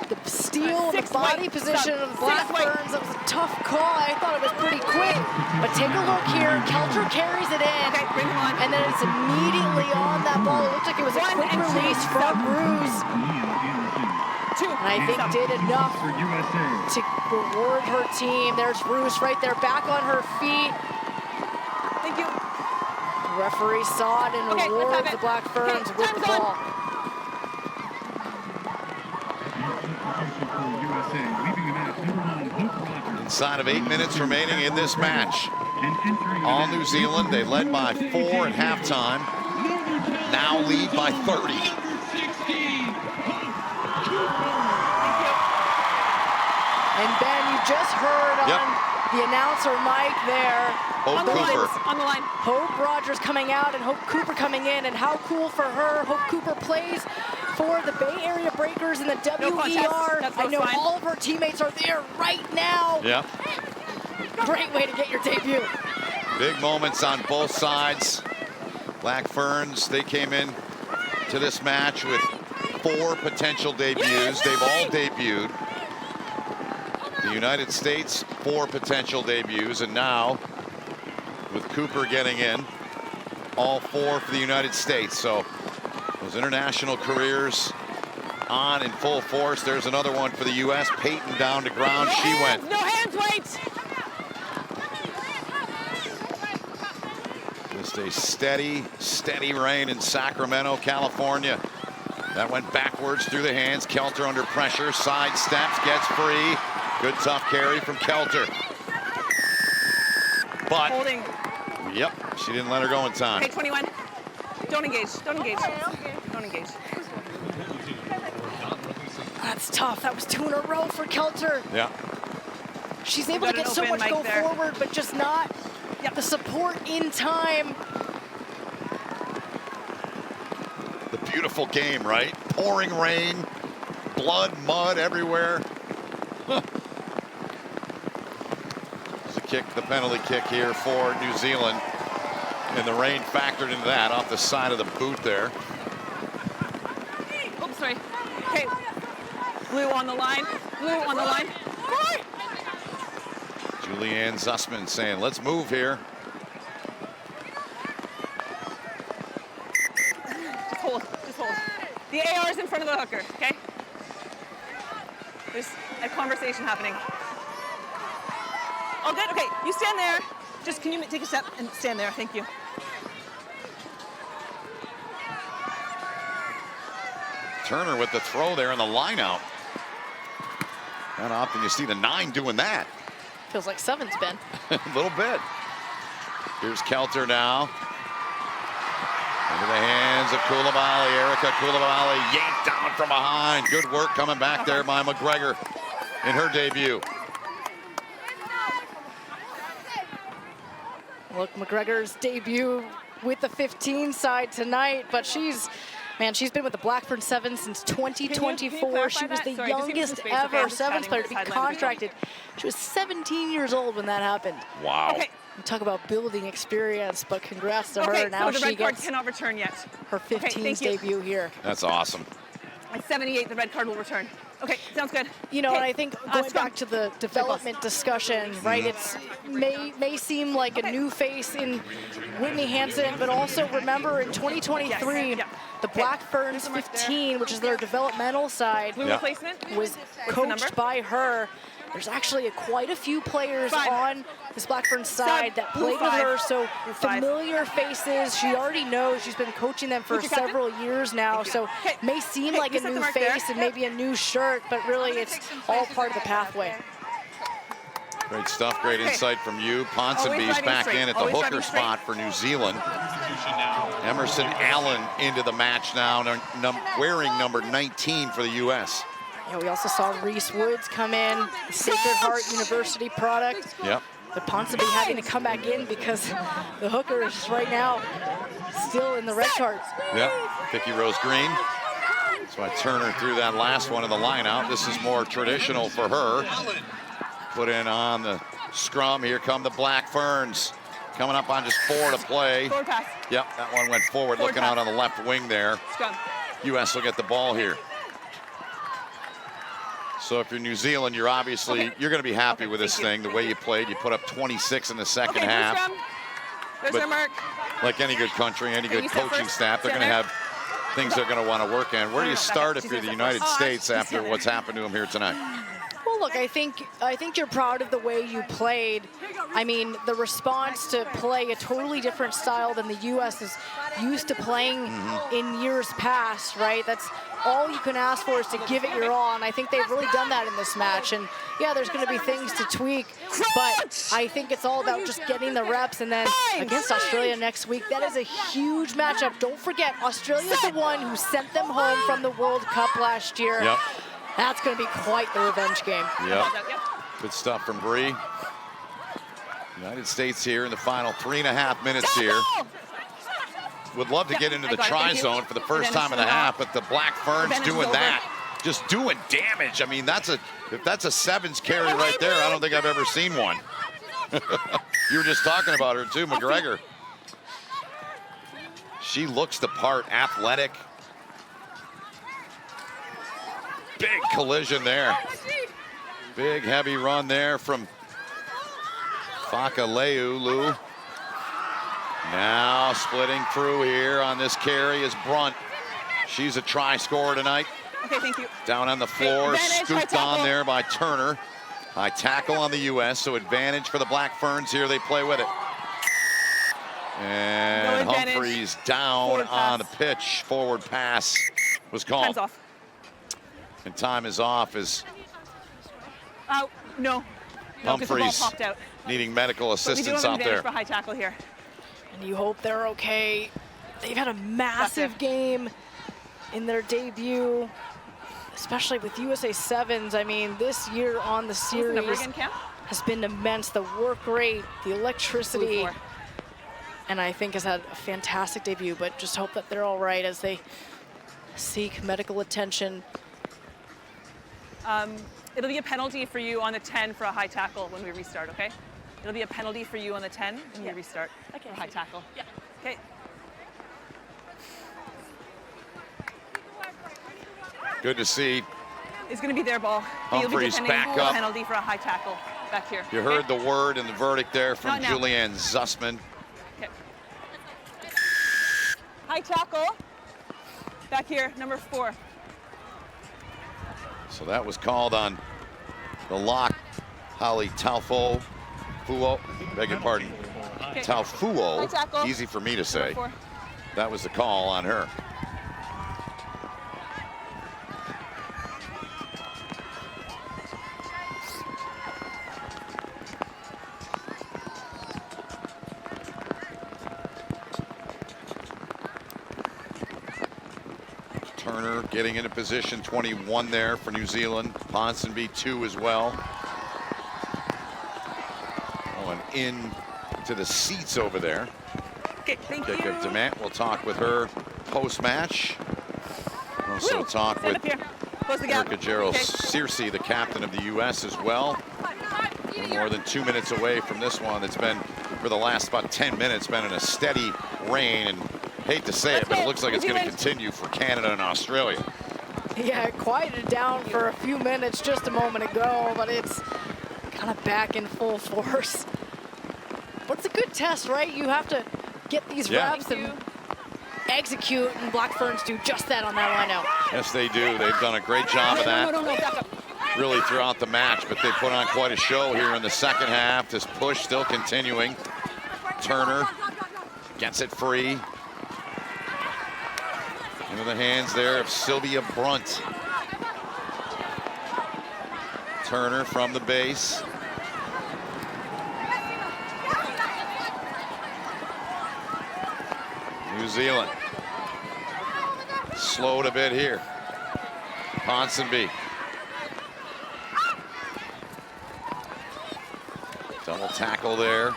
the steal, the body position of the Black Ferns. That was a tough call. I thought it was pretty quick. But take a look here. Kelter carries it in. Okay, bring him on. And then it's immediately on that ball. It looked like it was a quick release from Bruce. And I think did enough to reward her team. There's Bruce right there, back on her feet. Thank you. The referee saw it and rewarded the Black Ferns with the ball. Inside of 8 minutes remaining in this match. All New Zealand, they led by 4 at halftime. Now lead by 30. And Ben, you just heard on The announcer Mike there. Hope On the line, Cooper. on the line. Hope Rogers coming out and Hope Cooper coming in, and how cool for her. Hope Cooper plays for the Bay Area Breakers in the No contest. WER. That's I know fine. all of her teammates are there right now. Yep. Great way to get your debut. Big moments on both sides. Black Ferns, they came in to this match with 4 potential debuts. They've all debuted. The United States, 4 potential debuts, and now with Cooper getting in, all 4 for the United States. So those international careers on in full force. There's another one for the U.S. Peyton down to ground. She went. No hands, wait. Just a steady rain in Sacramento, California. That went backwards through the hands. Kelter under pressure, sidesteps, gets free. Good tough carry from Kelter. But, Holding. yep, she didn't let her go in time. Okay, 21. Don't engage. Don't engage. Don't engage. That's tough. That was 2 in a row for Kelter. Yeah, She's able to got get an so open much mic go there. forward, but just not the support in time. the beautiful game, right? Pouring rain, blood, mud everywhere. There's a kick, the penalty kick here for New Zealand. And the rain factored into that off the side of the boot there. Oops, sorry. Okay. Blue on the line. Blue on the line. Julianne Zussman saying, let's move here. Just hold. Just hold. The AR is in front of the hooker, okay? There's a conversation happening. All good? Okay, you stand there. Just can you take a step and stand there? Thank you. Turner with the throw there in the line out. Not often you see the 9 doing that. Feels like 7's been. A little bit. Here's Kelter now. Into the hands of Koulibaly. Erica Koulibaly yanked down from behind. Good work coming back there by McGregor in her debut. Look, McGregor's debut with the 15 side tonight, but she's been with the Blackburn 7 since 2024. She was the youngest ever Sevens player to be contracted. She was 17 years old when that happened. Wow. Okay. We talk about building experience, but congrats to Okay, her. Now so the she red card gets cannot return yet. her 15s debut here. That's awesome. At 78, the red card will return. Okay, sounds good. You know, Okay, and I think going scrum. back to the development discussion, right? It's may seem like a new face in Whitney Hansen, but also remember in 2023, Yes, yeah. the Black Ferns 15, which is their developmental side, Blue Yeah. replacement was the number? coached by her. There's actually quite a few players 5. on this Blackburn side that Blue played with 5. her, so Blue 5. familiar faces. She already knows. She's been coaching them for Who's your captain? several years now, so Okay. may seem Okay, like you a set the new mark there. face and maybe a new shirt, but really it's all part of the pathway. Great stuff, great Okay. insight from you. Always Ponsonby's driving back straight. in at the Always hooker driving straight. spot for New Zealand. Emerson Allen into the match now, wearing number 19 for the U.S. Yeah, we also saw Reese Woods come in, the Sacred Heart University product. Yep. But Ponsonby having to come back in because the hookers right now still in the red cards. Yep. Vicky Rose Green. That's why Turner threw that last one in the line out. This is more traditional for her. Put in on the scrum. Here come the Black Ferns. Coming up on just 4 to play. Forward pass. Yep, that one went forward, looking out on the left wing there. Scrum. U.S. will get the ball here. So if you're New Zealand, you're obviously, you're going to be happy with this thing, the way you played. You put up 26 in the second Okay, blue half. scrum. There's But their mark. like any good country, any good you sit coaching first. staff, they're Stand going to there. have things they're going to want to work in. Where do you start if you're the United States after what's happened to them here tonight? Well, look, I think you're proud of the way you played. I mean, the response to play a totally different style than the U.S. is used to playing in years past, right? That's all you can ask for is to give it your all, and I think they've really done that in this match. And yeah, there's going to be things to tweak, but I think it's all about just getting the reps. And then against Australia next week, that is a huge matchup. Don't forget, Australia's the one who sent them home from the World Cup last year. That's going to be quite the revenge game. Yep. Good stuff from Bree. United States here in the final 3.5 minutes here. Would love to get into the try zone for the first time in the half, but the Black Ferns doing that, just doing damage. I mean, if that's a sevens carry right there, I don't think I've ever seen one. You were just talking about her too, McGregor. She looks the part, athletic. Big collision there. Big heavy run there from Fakaleu. Now splitting through here on this carry is Brunt. She's a try scorer tonight. Okay, thank you. Down on the floor, scooped on there by Turner. High tackle on the U.S., so advantage for the Black Ferns here. They play with it. And Humphreys down on the pitch. Forward pass was called. Time's off. And time is off as no, Humphreys the ball popped out. Needing medical assistance we do have out there. For high tackle here. And you hope they're okay. They've had a massive game in their debut, especially with USA Sevens. I mean, this year on the series has been immense. The work rate, the electricity, and I think has had a fantastic debut, but just hope that they're all right as they seek medical attention. It'll be a penalty for you on the 10 for a high tackle when we restart, okay? It'll be a penalty for you on the 10 when we restart for high tackle. Yeah. Okay. Good to see. It's going to be their ball. Humphreys back up. Penalty for a high tackle back here. You heard the word and the verdict there from Julianne Zussman. Okay. High tackle. Back here, number 4. So that was called on the lock, Holly Taufuo. Beg your pardon. Okay. Taufuo. Easy for me to say. That was the call on her. Turner getting into position, 21 there for New Zealand. Ponsonby 2 as well. Oh, and in to the seats over there. Okay, thank you. Jacob DeMant, we'll talk with her post-match. Also talk with Erica Gerald-Searcy, the captain of the U.S. as well. More than 2 minutes away from this one. It's been, for the last about 10 minutes, been in a steady rain, and hate to say it, but it looks like it's going to continue for Canada and Australia. Yeah, it quieted down for a few minutes just a moment ago, but it's kind of back in full force. But it's a good test, right? You have to get these reps and execute, and Black Ferns do just that on that line out. Yes, they do. They've done a great job of that really throughout the match, but they put on quite a show here in the second half. This push still continuing. Turner gets it free. Into the hands there of Sylvia Brunt. Turner from the base. New Zealand slowed a bit here. Ponsonby. Double tackle there.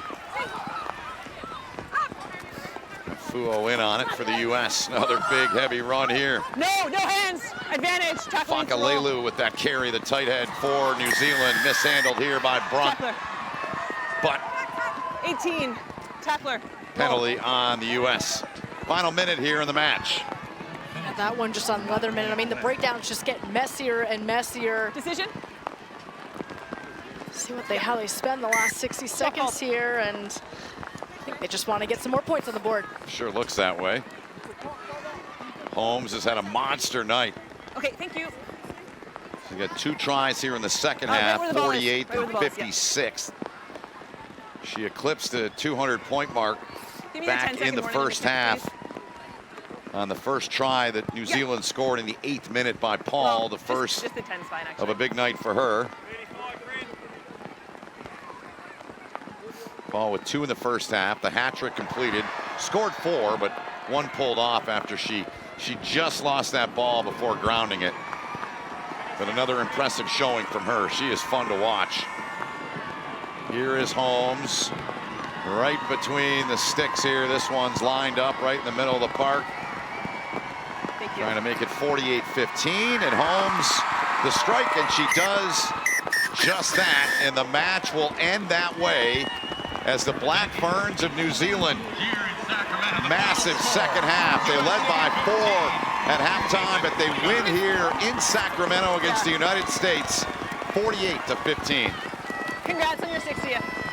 Fuo in on it for the U.S. Another big, heavy run here. No hands. Advantage. Fakaleu with that carry, the tight head for New Zealand. Mishandled here by Brunt. But 18. Tackler. Penalty on the U.S. Final minute here in the match. And that one just on Leatherman. I mean, the breakdowns just get messier and messier. Decision. See how they spend the last 60 seconds here, and I think they just want to get some more points on the board. Sure looks that way. Holmes has had a monster night. Okay, thank you. We got 2 tries here in the second half, 48th and 56th. She eclipsed the 200-point mark back in the first half. On the first try that New Zealand scored in the 8th minute by Paul, the first of a big night for her. Paul with 2 in the first half, the hat trick completed, scored 4, but 1 pulled off after she just lost that ball before grounding it. But another impressive showing from her. She is fun to watch. Here is Holmes. Right between the sticks here. This one's lined up right in the middle of the park. Thank you. Trying to make it 48-15, and Holmes the strike, and she does just that, and the match will end that way as the Black Ferns of New Zealand, massive second half. They led by 4 at halftime, but they win here in Sacramento against the United States, 48-15. Congrats on your 60th.